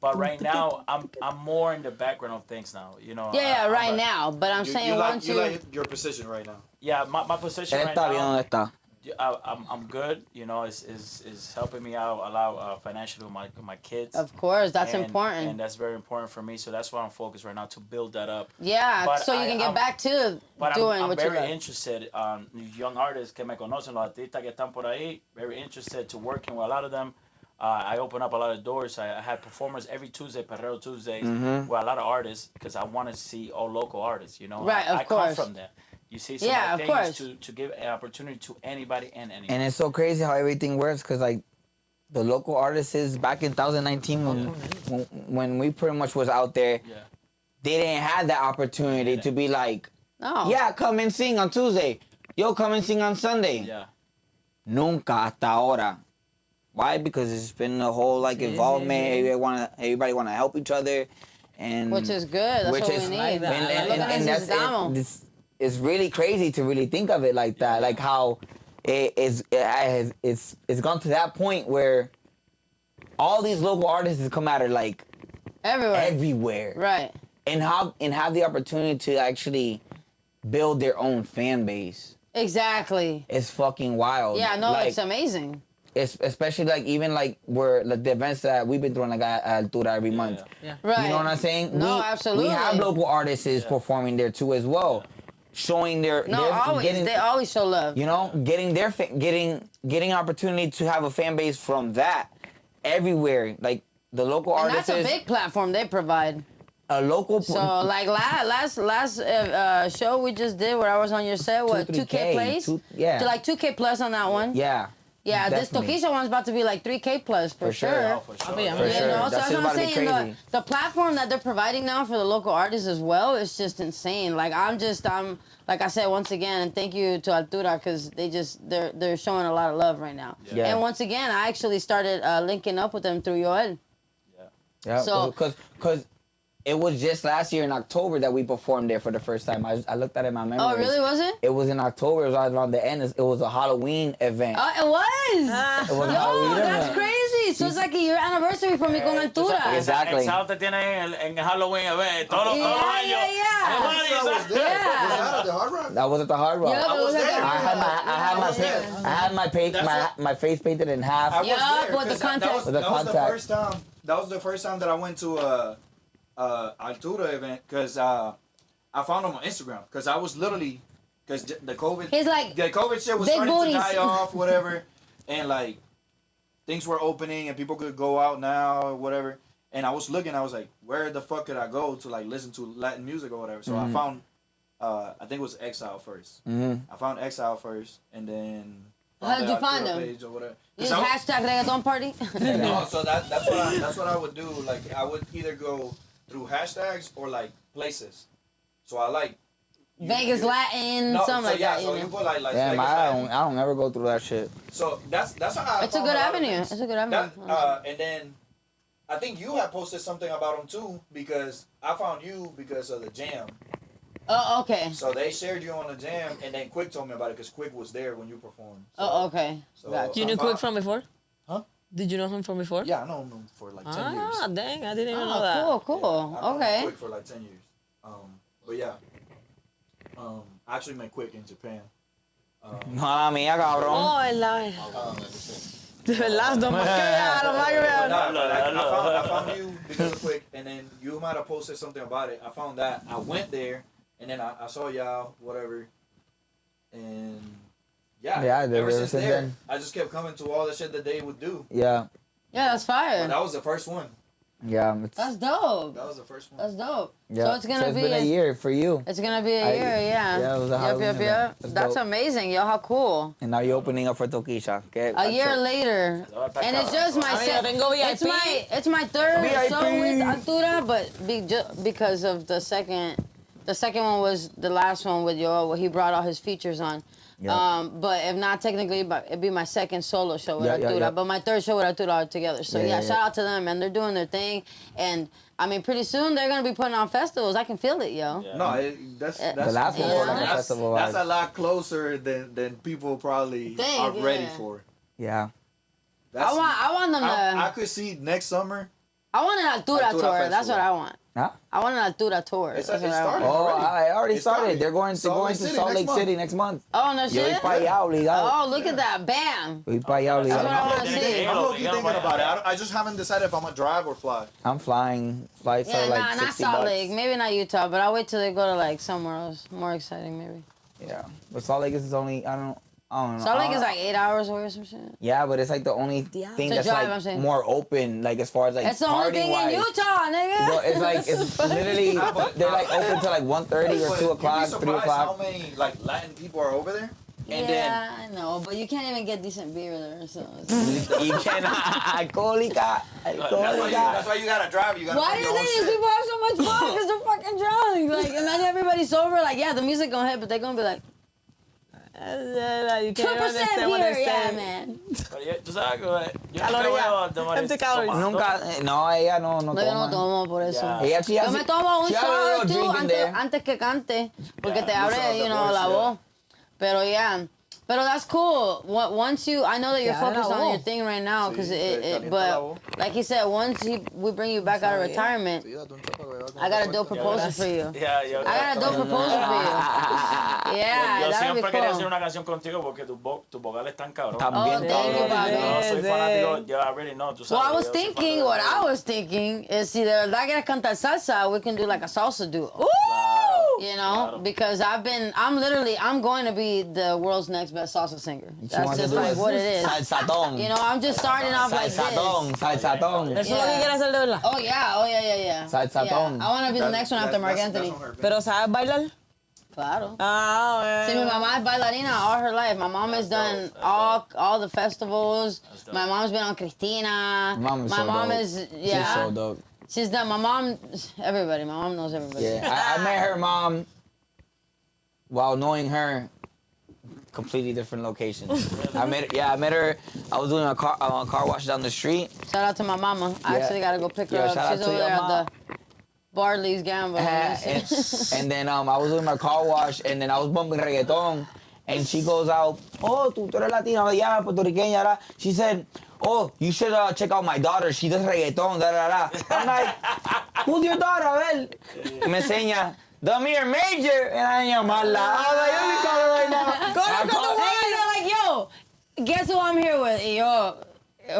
H: but right now I'm more in the background of things now. You know.
E: Yeah, right now. But I'm saying once
A: you like your position right now.
H: Yeah, my position
C: Él
H: right
C: está bien
H: now.
C: donde está.
H: I'm good. You know, it's helping me out a lot financially with my kids.
E: Of course, that's
H: and,
E: important.
H: And that's very important for me. So that's why I'm focused right now to build that up.
E: Yeah,
H: But
E: so you can get back to doing
H: I'm
E: what you
H: very
E: love.
H: interested on young artists que me conocen, los artistas que están por ahí. Very interested to working with a lot of them. I open up a lot of doors. I had performers every Tuesday, Perreo Tuesdays, with a lot of artists because I want to see all local artists. You know,
E: Right,
H: I
E: of course.
H: come from that. You see, so
E: Yeah,
H: my
E: of
H: thing
E: course.
H: is to give an opportunity to anybody and anyone.
C: And it's so crazy how everything works because like the local artists is back in 2019 when we pretty much was out there, they didn't have that opportunity to be like,
E: No.
C: yeah, come and sing on Tuesday. Yo, come and sing on Sunday.
H: Yeah.
C: Nunca hasta ahora. Why? Because it's been a whole like involvement. Everybody wanna help each other, and
E: Which is good. That's what we need.
C: and it's really crazy to really think of it like that. Like how it's gone to that point where all these local artists come out of like everywhere,
E: right?
C: And have the opportunity to actually build their own fan base.
E: Exactly.
C: It's fucking wild.
E: Yeah, no,
C: like,
E: it's amazing.
C: It's especially like even like where like the events that we've been doing like at Altura every month.
E: Yeah. Right.
C: You know what I'm saying?
E: No,
C: we
E: absolutely.
C: We have local artists performing there too as well, showing their
E: they always show love.
C: You know, getting their getting opportunity to have a fan base from that everywhere. Like the local
E: And
C: artists.
E: that's a big platform they provide.
C: A local.
E: So like last show we just did where I was on your set, what 2K plays?
C: Yeah.
E: Like 2K plus on that one.
C: Yeah.
E: Yeah,
C: Definitely.
E: this Toquisha one's about to be like 3K plus for sure.
H: Oh, for sure.
C: For
E: You
C: sure.
E: know, so that's what I'm
C: about to be
E: saying.
C: crazy.
E: The platform that they're providing now for the local artists as well is just insane. Like I'm like I said once again, and thank you to Altura because they're showing a lot of love right now.
C: Yeah.
E: And once again, I actually started linking up with them through Yoel.
C: Yeah.
E: So-
C: Because it was just last year in October that we performed there for the first time. I looked at it in my memories.
E: Oh, really? Was it?
C: It was in October. It was around the end. It was a Halloween event.
E: Oh, it was.
C: It was a
E: Yo,
C: Halloween
E: that's
C: event.
E: crazy. So it's like a year anniversary for me con Altura.
C: Exactly.
H: El sábado te tienen en Halloween, todos los años.
E: Yeah.
D: The Hard Rock?
C: That was at the Hard Rock.
E: Yeah, but it was like
C: I had my face painted in half.
A: I was
E: Yeah,
A: there,
E: with the
A: 'cause that
E: contact.
A: was
C: With the
A: that was the
C: contact.
A: first time. That was the first time that I went to a Altura event because I found him on Instagram because I was literally because the COVID
E: He's like,
A: the COVID shit was
E: big
A: starting
E: booties.
A: to die off, whatever, and like things were opening and people could go out now or whatever. And I was looking, I was like, where the fuck could I go to like listen to Latin music or whatever? So I found, I think it was Exile first. I found Exile first, and then.
E: How did
A: the
E: you find
A: Altura
E: them?
A: page or whatever.
E: you
A: 'Cause I-
E: hashtag reggaeton party.
A: no, so that's what I would do. Like I would either go through hashtags or like places. So I like
E: Vegas Latin,
A: no,
E: something
A: so
E: like
A: yeah,
E: that.
A: so
E: You
A: you
E: know?
A: put like
C: Damn,
A: Vegas Latin.
C: I don't ever go through that shit.
A: So that's how I
E: It's a
A: found
E: good
A: lot of
E: avenue.
A: things.
E: It's a good avenue.
A: And then I think you had posted something about them too because I found you because of the jam.
E: Oh, okay.
A: So they shared you on the jam, and then Quick told me about it because Quick was there when you performed. So,
E: Oh, okay.
A: So
E: Gotcha.
B: You knew
A: I
B: Quick
A: found-
B: from before?
A: Huh?
B: Did you know him from before?
A: Yeah, I know him for like 10 years.
B: Ah, dang, I didn't even know that.
E: Oh, cool, cool.
A: Yeah, I've known
E: Okay.
A: Quick for like 10 years. But yeah. I actually met Quick in Japan.
C: Mala mía, cabrón.
B: Oh, verdad. De verdad, no más que vean, no más que vean.
A: I found you because of Quick, and then you might have posted something about it. I found that. I went there, and then I saw y'all, whatever. And yeah, ever since there,
C: then.
A: I just kept coming to all the shit that they would do.
C: Yeah,
E: Yeah, that's fire.
A: But that was the first one.
C: yeah.
E: That's dope.
A: That was the first one.
E: That's dope.
C: Yeah.
E: So it's gonna be
C: been a year for you.
E: It's gonna be a year, yeah.
C: Yeah, it was a Halloween event. That's
E: That's
C: dope.
E: amazing, yo. How cool.
C: And now you're opening up for Toquisha.
E: A year later, and it's just my
B: Amiga, tengo VIP.
E: it's my third
C: VIP.
E: show with Altura, but because of the second The second one was the last one with Joel, where he brought all his features on.
C: Yeah.
E: But if not technically, it'd be my second solo show with Arturo.
C: Yeah.
E: But my third show with Arturo altogether. So shout out to them, man. They're doing their thing, and I mean, pretty soon they're gonna be putting on festivals. I can feel it, yo.
A: Yeah. No, that's
C: the last one was like a festival.
A: That's a lot closer than people probably are ready for.
C: Yeah.
E: I want them to.
A: I could see next summer.
E: I want an Altura tour.
A: Festival.
E: That's what I want.
C: Huh?
E: I want an Altura tour.
A: It
E: That's what
A: started.
E: I want.
C: Oh, I already started. They're going to
A: Salt Lake
C: City next month.
E: Oh, no
C: Yo
E: shit?
C: voy para allá obligado.
E: Oh, look at that. Bam.
C: Voy para allá
E: That's what I
C: obligado.
E: want to see.
A: I'm low-key thinking about it. I just haven't decided if I'm gonna drive or fly.
C: I'm flying. Flights
E: Yeah,
C: are like
E: not
C: 60
E: Salt
C: bucks.
E: Lake. Maybe not Utah, but I'll wait till they go to like somewhere else. More exciting, maybe.
C: Yeah, but Salt Lake is only I don't know.
E: Salt Lake is like 8 hours away or some shit.
C: Yeah, but it's like the only thing
E: To
C: that's
E: drive, I'm
C: like
E: saying.
C: more open, like as far as like
E: It's the only thing in
C: party-wise.
E: Utah, nigga.
C: Bro, it's like it's literally they're like open till like 1:30 or 2 o'clock, 3
A: How
C: o'clock.
A: many like Latin people are over there? And
E: Yeah, I know, but you can't even get decent beer there. So.
C: You can alcohólica, alcohólica.
A: That's why you gotta drive. You gotta
E: Why
A: bring
E: do you
A: your own
E: think these
A: shit.
E: people have so much fun? Because they're fucking drunk. Like, imagine everybody sober. Like, yeah, the music gonna hit, but they're gonna be like,
B: You
E: 2%
B: can't understand what
E: beer,
B: they're
E: yeah,
B: saying.
E: man.
H: Tú sabes que yo
B: Calorías.
H: nunca voy a tomar
B: Empty calories.
C: Nunca, no, ella no
E: No, yo no
C: toma.
E: tomo por eso.
H: Ya.
C: Ella sí
E: Yo
C: hace-
E: me tomo un
C: she has a
E: shot
C: little
E: o two
C: drinking there.
E: antes que cante, porque
H: Yeah,
E: te
A: loosen up
E: abre,
A: the
E: you know,
A: voice,
E: la
A: yeah.
E: voz. Pero yeah. But that's cool. Once you, I know that you're
B: Yeah,
E: focused
B: la
E: on your
B: voz.
E: thing right now, because
A: calienta la
E: but
A: voz.
E: like he said, once we bring you back out of retirement, I got a dope proposal for you.
H: Yeah, yo,
E: I got a dope proposal for you. Yeah,
H: yo
E: that'd be
H: siempre quería hacer
E: cool.
H: una canción contigo porque tu vocal es tan cabrón.
C: También,
E: Oh, thank you, Bobby.
H: Yo soy
B: Sí.
H: fanático, yo already know, tú sabes.
E: Well, I was
H: yo soy
E: thinking,
H: fanático.
E: what I was thinking is si de verdad quieres cantar salsa, we can do like a salsa duo. You know, because I'm going to be the world's next best salsa singer.
C: She
E: That's
C: wants to
E: just
C: do
E: like
C: it.
E: what it is.
C: Salsatón.
E: You know, I'm just starting off like this.
C: Salsatón, salsatón.
B: Eso es lo que quiere hacer de verdad.
E: Oh yeah.
C: Salsatón.
E: Yeah. I want to be the next one after Mark Anthony.
B: Pero ¿sabes bailar?
E: Claro.
B: Ah,
E: See, my mom is bailarina all her life. My mom has done all the festivals. My mom's been on Cristina.
C: Mom is
E: My
C: so
E: mom
C: dope.
E: is
C: She's so dope.
E: She's done. My mom, everybody. My mom knows everybody.
C: Yeah, I met her mom while knowing her. Completely different locations. I met her. I was doing a car wash down the street.
E: Shout out to my mama. I
C: Yeah.
E: actually gotta go pick her
C: Yeah,
E: up.
C: shout out
E: She's
C: to
E: over
C: your
E: there
C: mom.
E: at the Barley's Gambling.
C: And then I was doing my car wash, and then I was bumping reggaeton, and she goes out, oh, tú eres latina, yeah, puertorriqueña, da. She said, oh, you should check out my daughter, she does reggaeton, da, da, da. I'm like, who's your daughter, a ver? Y me enseña, Damir Major, and I llamarla. I was like, let me call her right now.
E: Hey, they're like, yo, guess who I'm here with? Y yo,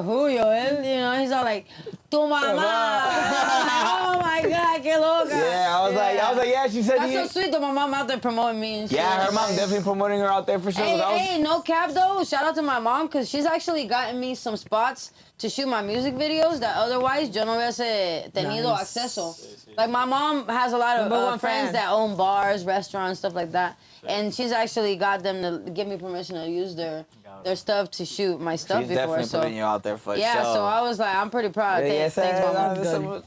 E: who, yo? Él, you know, he's all like, tu mamá. Oh my God, qué loca.
C: Yeah, I was like, yeah, she said,
E: That's so sweet that my mom out there promoting me and shit.
C: yeah, her mom definitely promoting her out there for sure.
E: Hey, no cap though. Shout out to my mom because she's actually gotten me some spots to shoot my music videos that otherwise yo no hubiese tenido acceso. Like my mom has a lot of friends that own bars, restaurants, stuff like that, and she's actually got them to give me permission to use their stuff to shoot my stuff
C: She's
E: before.
C: definitely
E: So
C: putting you out there for
E: yeah,
C: sure.
E: so I was like, I'm pretty proud. Thanks, mama.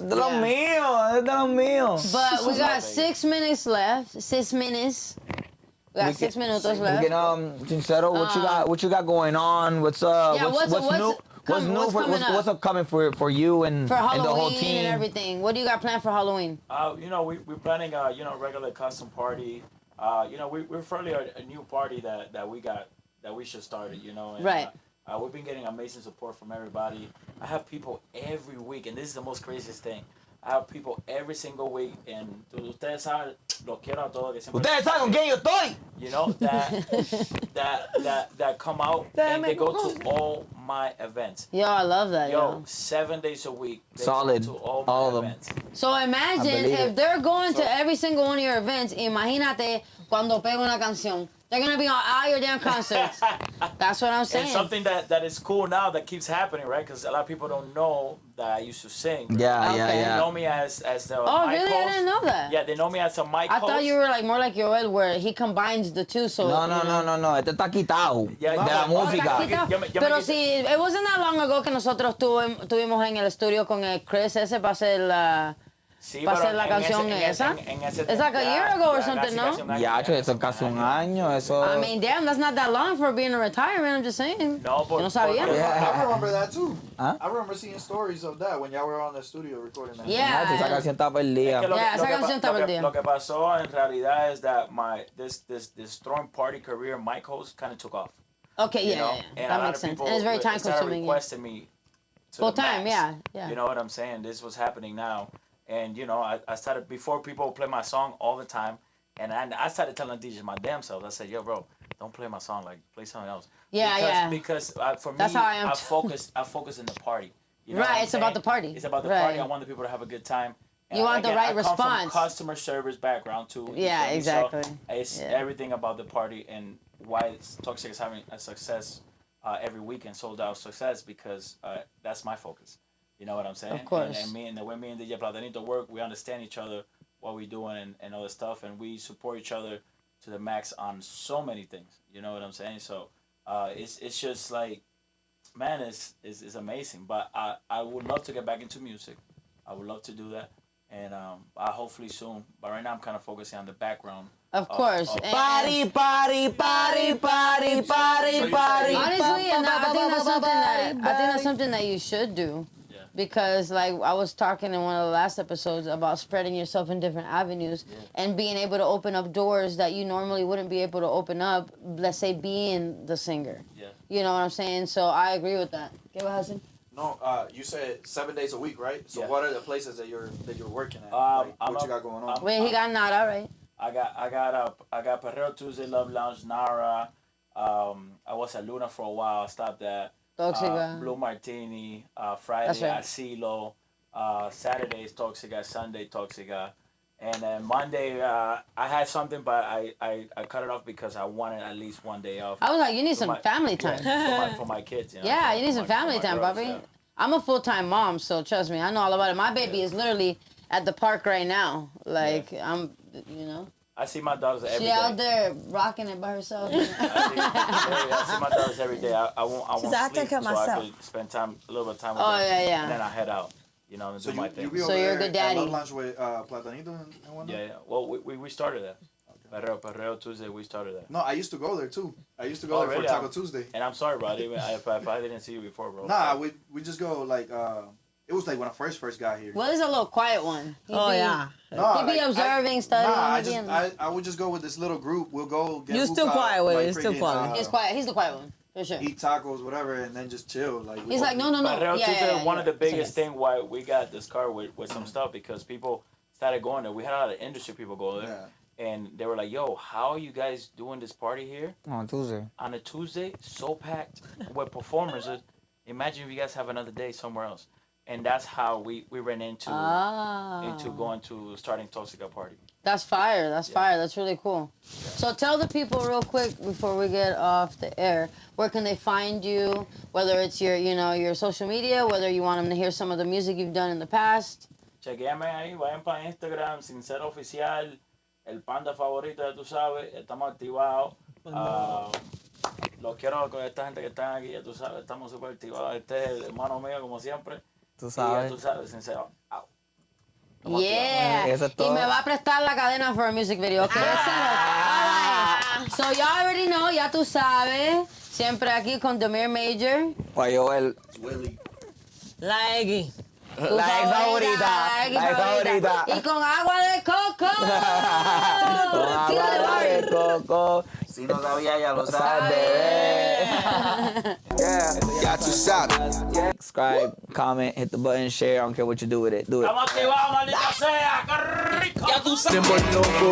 C: De lo mío, de lo mío.
E: But we got 6 minutes left. 6 minutes. We got 6 minutos
C: We
E: left.
C: can, Sinzero, what you got going on? What's
E: Yeah,
C: what's new? What's new? What's upcoming for you and
E: For Halloween
C: the whole team?
E: and everything. What do you got planned for Halloween?
H: You know, we're planning a regular custom party. You know, we're fairly a new party that we should start. You know, and,
E: Right.
H: We've been getting amazing support from everybody. I have people every week, and this is the most craziest thing. I have people every single week, and ustedes saben, los quiero a todos. Que siempre,
C: Ustedes saben con quién yo estoy.
H: you know, that come out and they go to all my events.
E: Yo, I love that.
H: Yo, 7 days a week. They
C: Solid.
H: go to all
C: All
H: my
C: of them.
H: events.
E: So imagine
C: believe
E: if
C: it.
E: they're going to every single one of your events. Imagínate cuando pega una canción. They're gonna be on all your damn concerts. That's what I'm saying.
H: And something that is cool now that keeps happening, right? Because a lot of people don't know that I used to sing.
C: Yeah, yeah,
E: Okay.
H: They
C: yeah.
H: know me as the
E: Oh,
H: mic
E: really? I
H: host.
E: didn't know that.
H: Yeah, they know me as a mic
E: I
H: host.
E: thought you were like more like Joel, where he combines the two. So
C: No,
E: you know.
C: Este está quitado
H: Yeah,
C: de
H: no,
C: la
H: no,
C: música.
E: Quita-
H: Yo me
E: Pero
H: quité-
E: sí, it wasn't that long ago que nosotros tuvimos en el estudio con el Chris ese para hacer
H: Sí,
E: para
H: pero
E: hacer la
H: en
E: canción esa. It's like a year ago or something, no?
C: Ya, eso es casi un año, eso...
E: I mean, damn, that's not that long for being a retirement, I'm just saying.
H: No,
E: Yo no sabía.
A: I remember that too.
C: Huh?
A: I remember seeing stories of that when y'all were on the studio recording that.
E: Yeah.
C: Esa canción está perdida.
E: esa canción está perdida.
H: Lo que pasó en realidad is that this throwing party career, Mike host, kind of took off.
E: Okay,
H: You know?
E: yeah.
H: And a
E: That
H: lot
E: makes
H: of
E: sense.
H: people
E: And it's very time
H: started
E: consuming.
H: requesting me to
E: Full
H: the
E: time,
H: max.
E: yeah.
H: You know what I'm saying? This was happening now. And, you know, I started, before people would play my song all the time, and I started telling the DJs my damn self, I said, yo, bro, don't play my song, like, play something else.
E: Yeah,
H: Because for me,
E: That's how I am
H: I focus in the party. You know
E: Right,
H: what I'm
E: it's about
H: saying?
E: the party.
H: It's about the
E: Right.
H: party. I want the people to have a good time. And
E: You want the
H: again,
E: right
H: I come from
E: response.
H: customer service background, too. you
E: Yeah,
H: feel me?
E: exactly.
H: So it's
E: Yeah.
H: everything about the party and why Toxic is having a success every weekend, sold out success, because that's my focus. You know what I'm saying?
E: Of course.
H: And the way me and DJ Platanito work, we understand each other, what we're doing, and all this stuff, and we support each other to the max on so many things. You know what I'm saying? So it's just like, man, it's amazing. But I would love to get back into music. I would love to do that, and I hopefully soon. But right now, I'm kind of focusing on the background.
E: Of course. And-
I: Party, party, party, party, party, party.
E: Honestly, and I think that's something that you should do.
H: Yeah.
E: Because, like, I was talking in one of the last episodes about spreading yourself in different avenues and being able to open up doors that you normally wouldn't be able to open up, let's say being the singer.
H: Yeah.
E: You know what I'm saying? So I agree with that. ¿Qué vas a hacer?
A: No, you said 7 days a week, right? So
H: Yeah.
A: what are the places that you're working at?
H: I'm
A: What you got going on?
E: Wait, he got Nara, right?
H: I got Perreo Tuesday, Love Lounge, Nara. I was at Luna for a while. I stopped at
E: Toxica.
H: Blue Martini. Friday
E: That's right.
H: at CeeLo. Saturday is Toxica. Sunday Toxica. And then Monday I had something, but I cut it off because I wanted at least one day off.
E: I was like, you need
H: For
E: some
H: my-
E: family time.
H: for my kids. You know,
E: Yeah,
H: for-
E: you need
H: for
E: some
H: my-
E: family
H: for my
E: time,
H: girls,
E: Bobby.
H: yeah.
E: I'm a full-time mom, so trust me, I know all about it. My baby is literally at the park right now. Like, I'm, you know.
H: I see my daughters every
E: She
H: day.
E: out there rocking it by herself.
H: I see my daughters every day. I won't
I: She's like, "I
H: sleep
I: take care of
H: so I
I: myself."
H: could spend a little bit of time with
E: Oh,
H: them.
E: yeah, yeah.
H: And then I head out, you know, and
A: So
H: do my
A: you
H: thing.
A: be
E: So
A: over
E: you're a
A: there
E: good
A: at
E: daddy.
A: Love Lounge with Platanito and whatnot?
H: Yeah. Well, we started that. Perreo Tuesday, we started that.
A: No, I used to go there too. I used to go
H: Oh,
A: there
H: really?
A: for Taco Tuesday.
H: And I'm sorry, bro. If I didn't see you before, bro.
A: Nah, we just go like it was like when I first got here.
E: Well, it's a little quiet one.
B: Oh, yeah.
A: No,
E: He be observing, studying,
A: Nah,
E: he be
A: I would just go with this little group. We'll go get
B: You still
A: hookah,
B: quiet with it,
A: like
B: it's still
A: freaking,
B: quiet.
E: He's quiet. He's the quiet one, for sure.
A: eat tacos, whatever, and then just chill. Like
E: He's like, no.
H: Perreo
E: Yeah,
H: Tuesday,
E: yeah,
H: one of the
E: yeah.
H: biggest thing why we got this car with some stuff, because people started going there. We had a lot of industry people go there.
A: Yeah.
H: And they were like, yo, how are you guys doing this party here
C: On Tuesday.
H: on a Tuesday, so packed with performers? Imagine if you guys have another day somewhere else. And that's how we ran into going to starting Toxica Party.
E: That's fire. That's fire. That's really cool. So tell the people real quick before we get off the air, where can they find you? Whether it's your social media, whether you want them to hear some of the music you've done in the past.
H: Chequéame ahí, vayan para Instagram, Sinzero Oficial, el panda favorito de Tu Sabes, estamos activados. Los quiero con esta gente que están aquí, ya tú sabes, estamos súper activados. Este es el hermano mío, como siempre.
C: Tú
H: Y ya
C: sabes.
H: tú sabes, Sincero. Au.
E: Yeah.
C: Eso es
E: Y
C: todo.
E: me va a prestar la cadena for a music video. Okay, let's see it. All right. So y'all already know, ya tú sabes. Siempre aquí con Demir Major.
C: Guayo, el...
B: La X.
E: Tu
C: La ex favorita.
E: ex
C: La ex favorita.
E: Y con agua de coco.
C: Con agua
E: Tírale,
C: de
E: Barbie.
C: coco.
A: Si no sabía, ya lo
C: Sabes, bebé. Yeah.
G: Ya tú sabes.
C: Subscribe, comment, hit the button, share. I don't care what you do with it. Do it.
H: Estamos activados, maldita sea. ¡Qué rico!
G: Tiempo loco.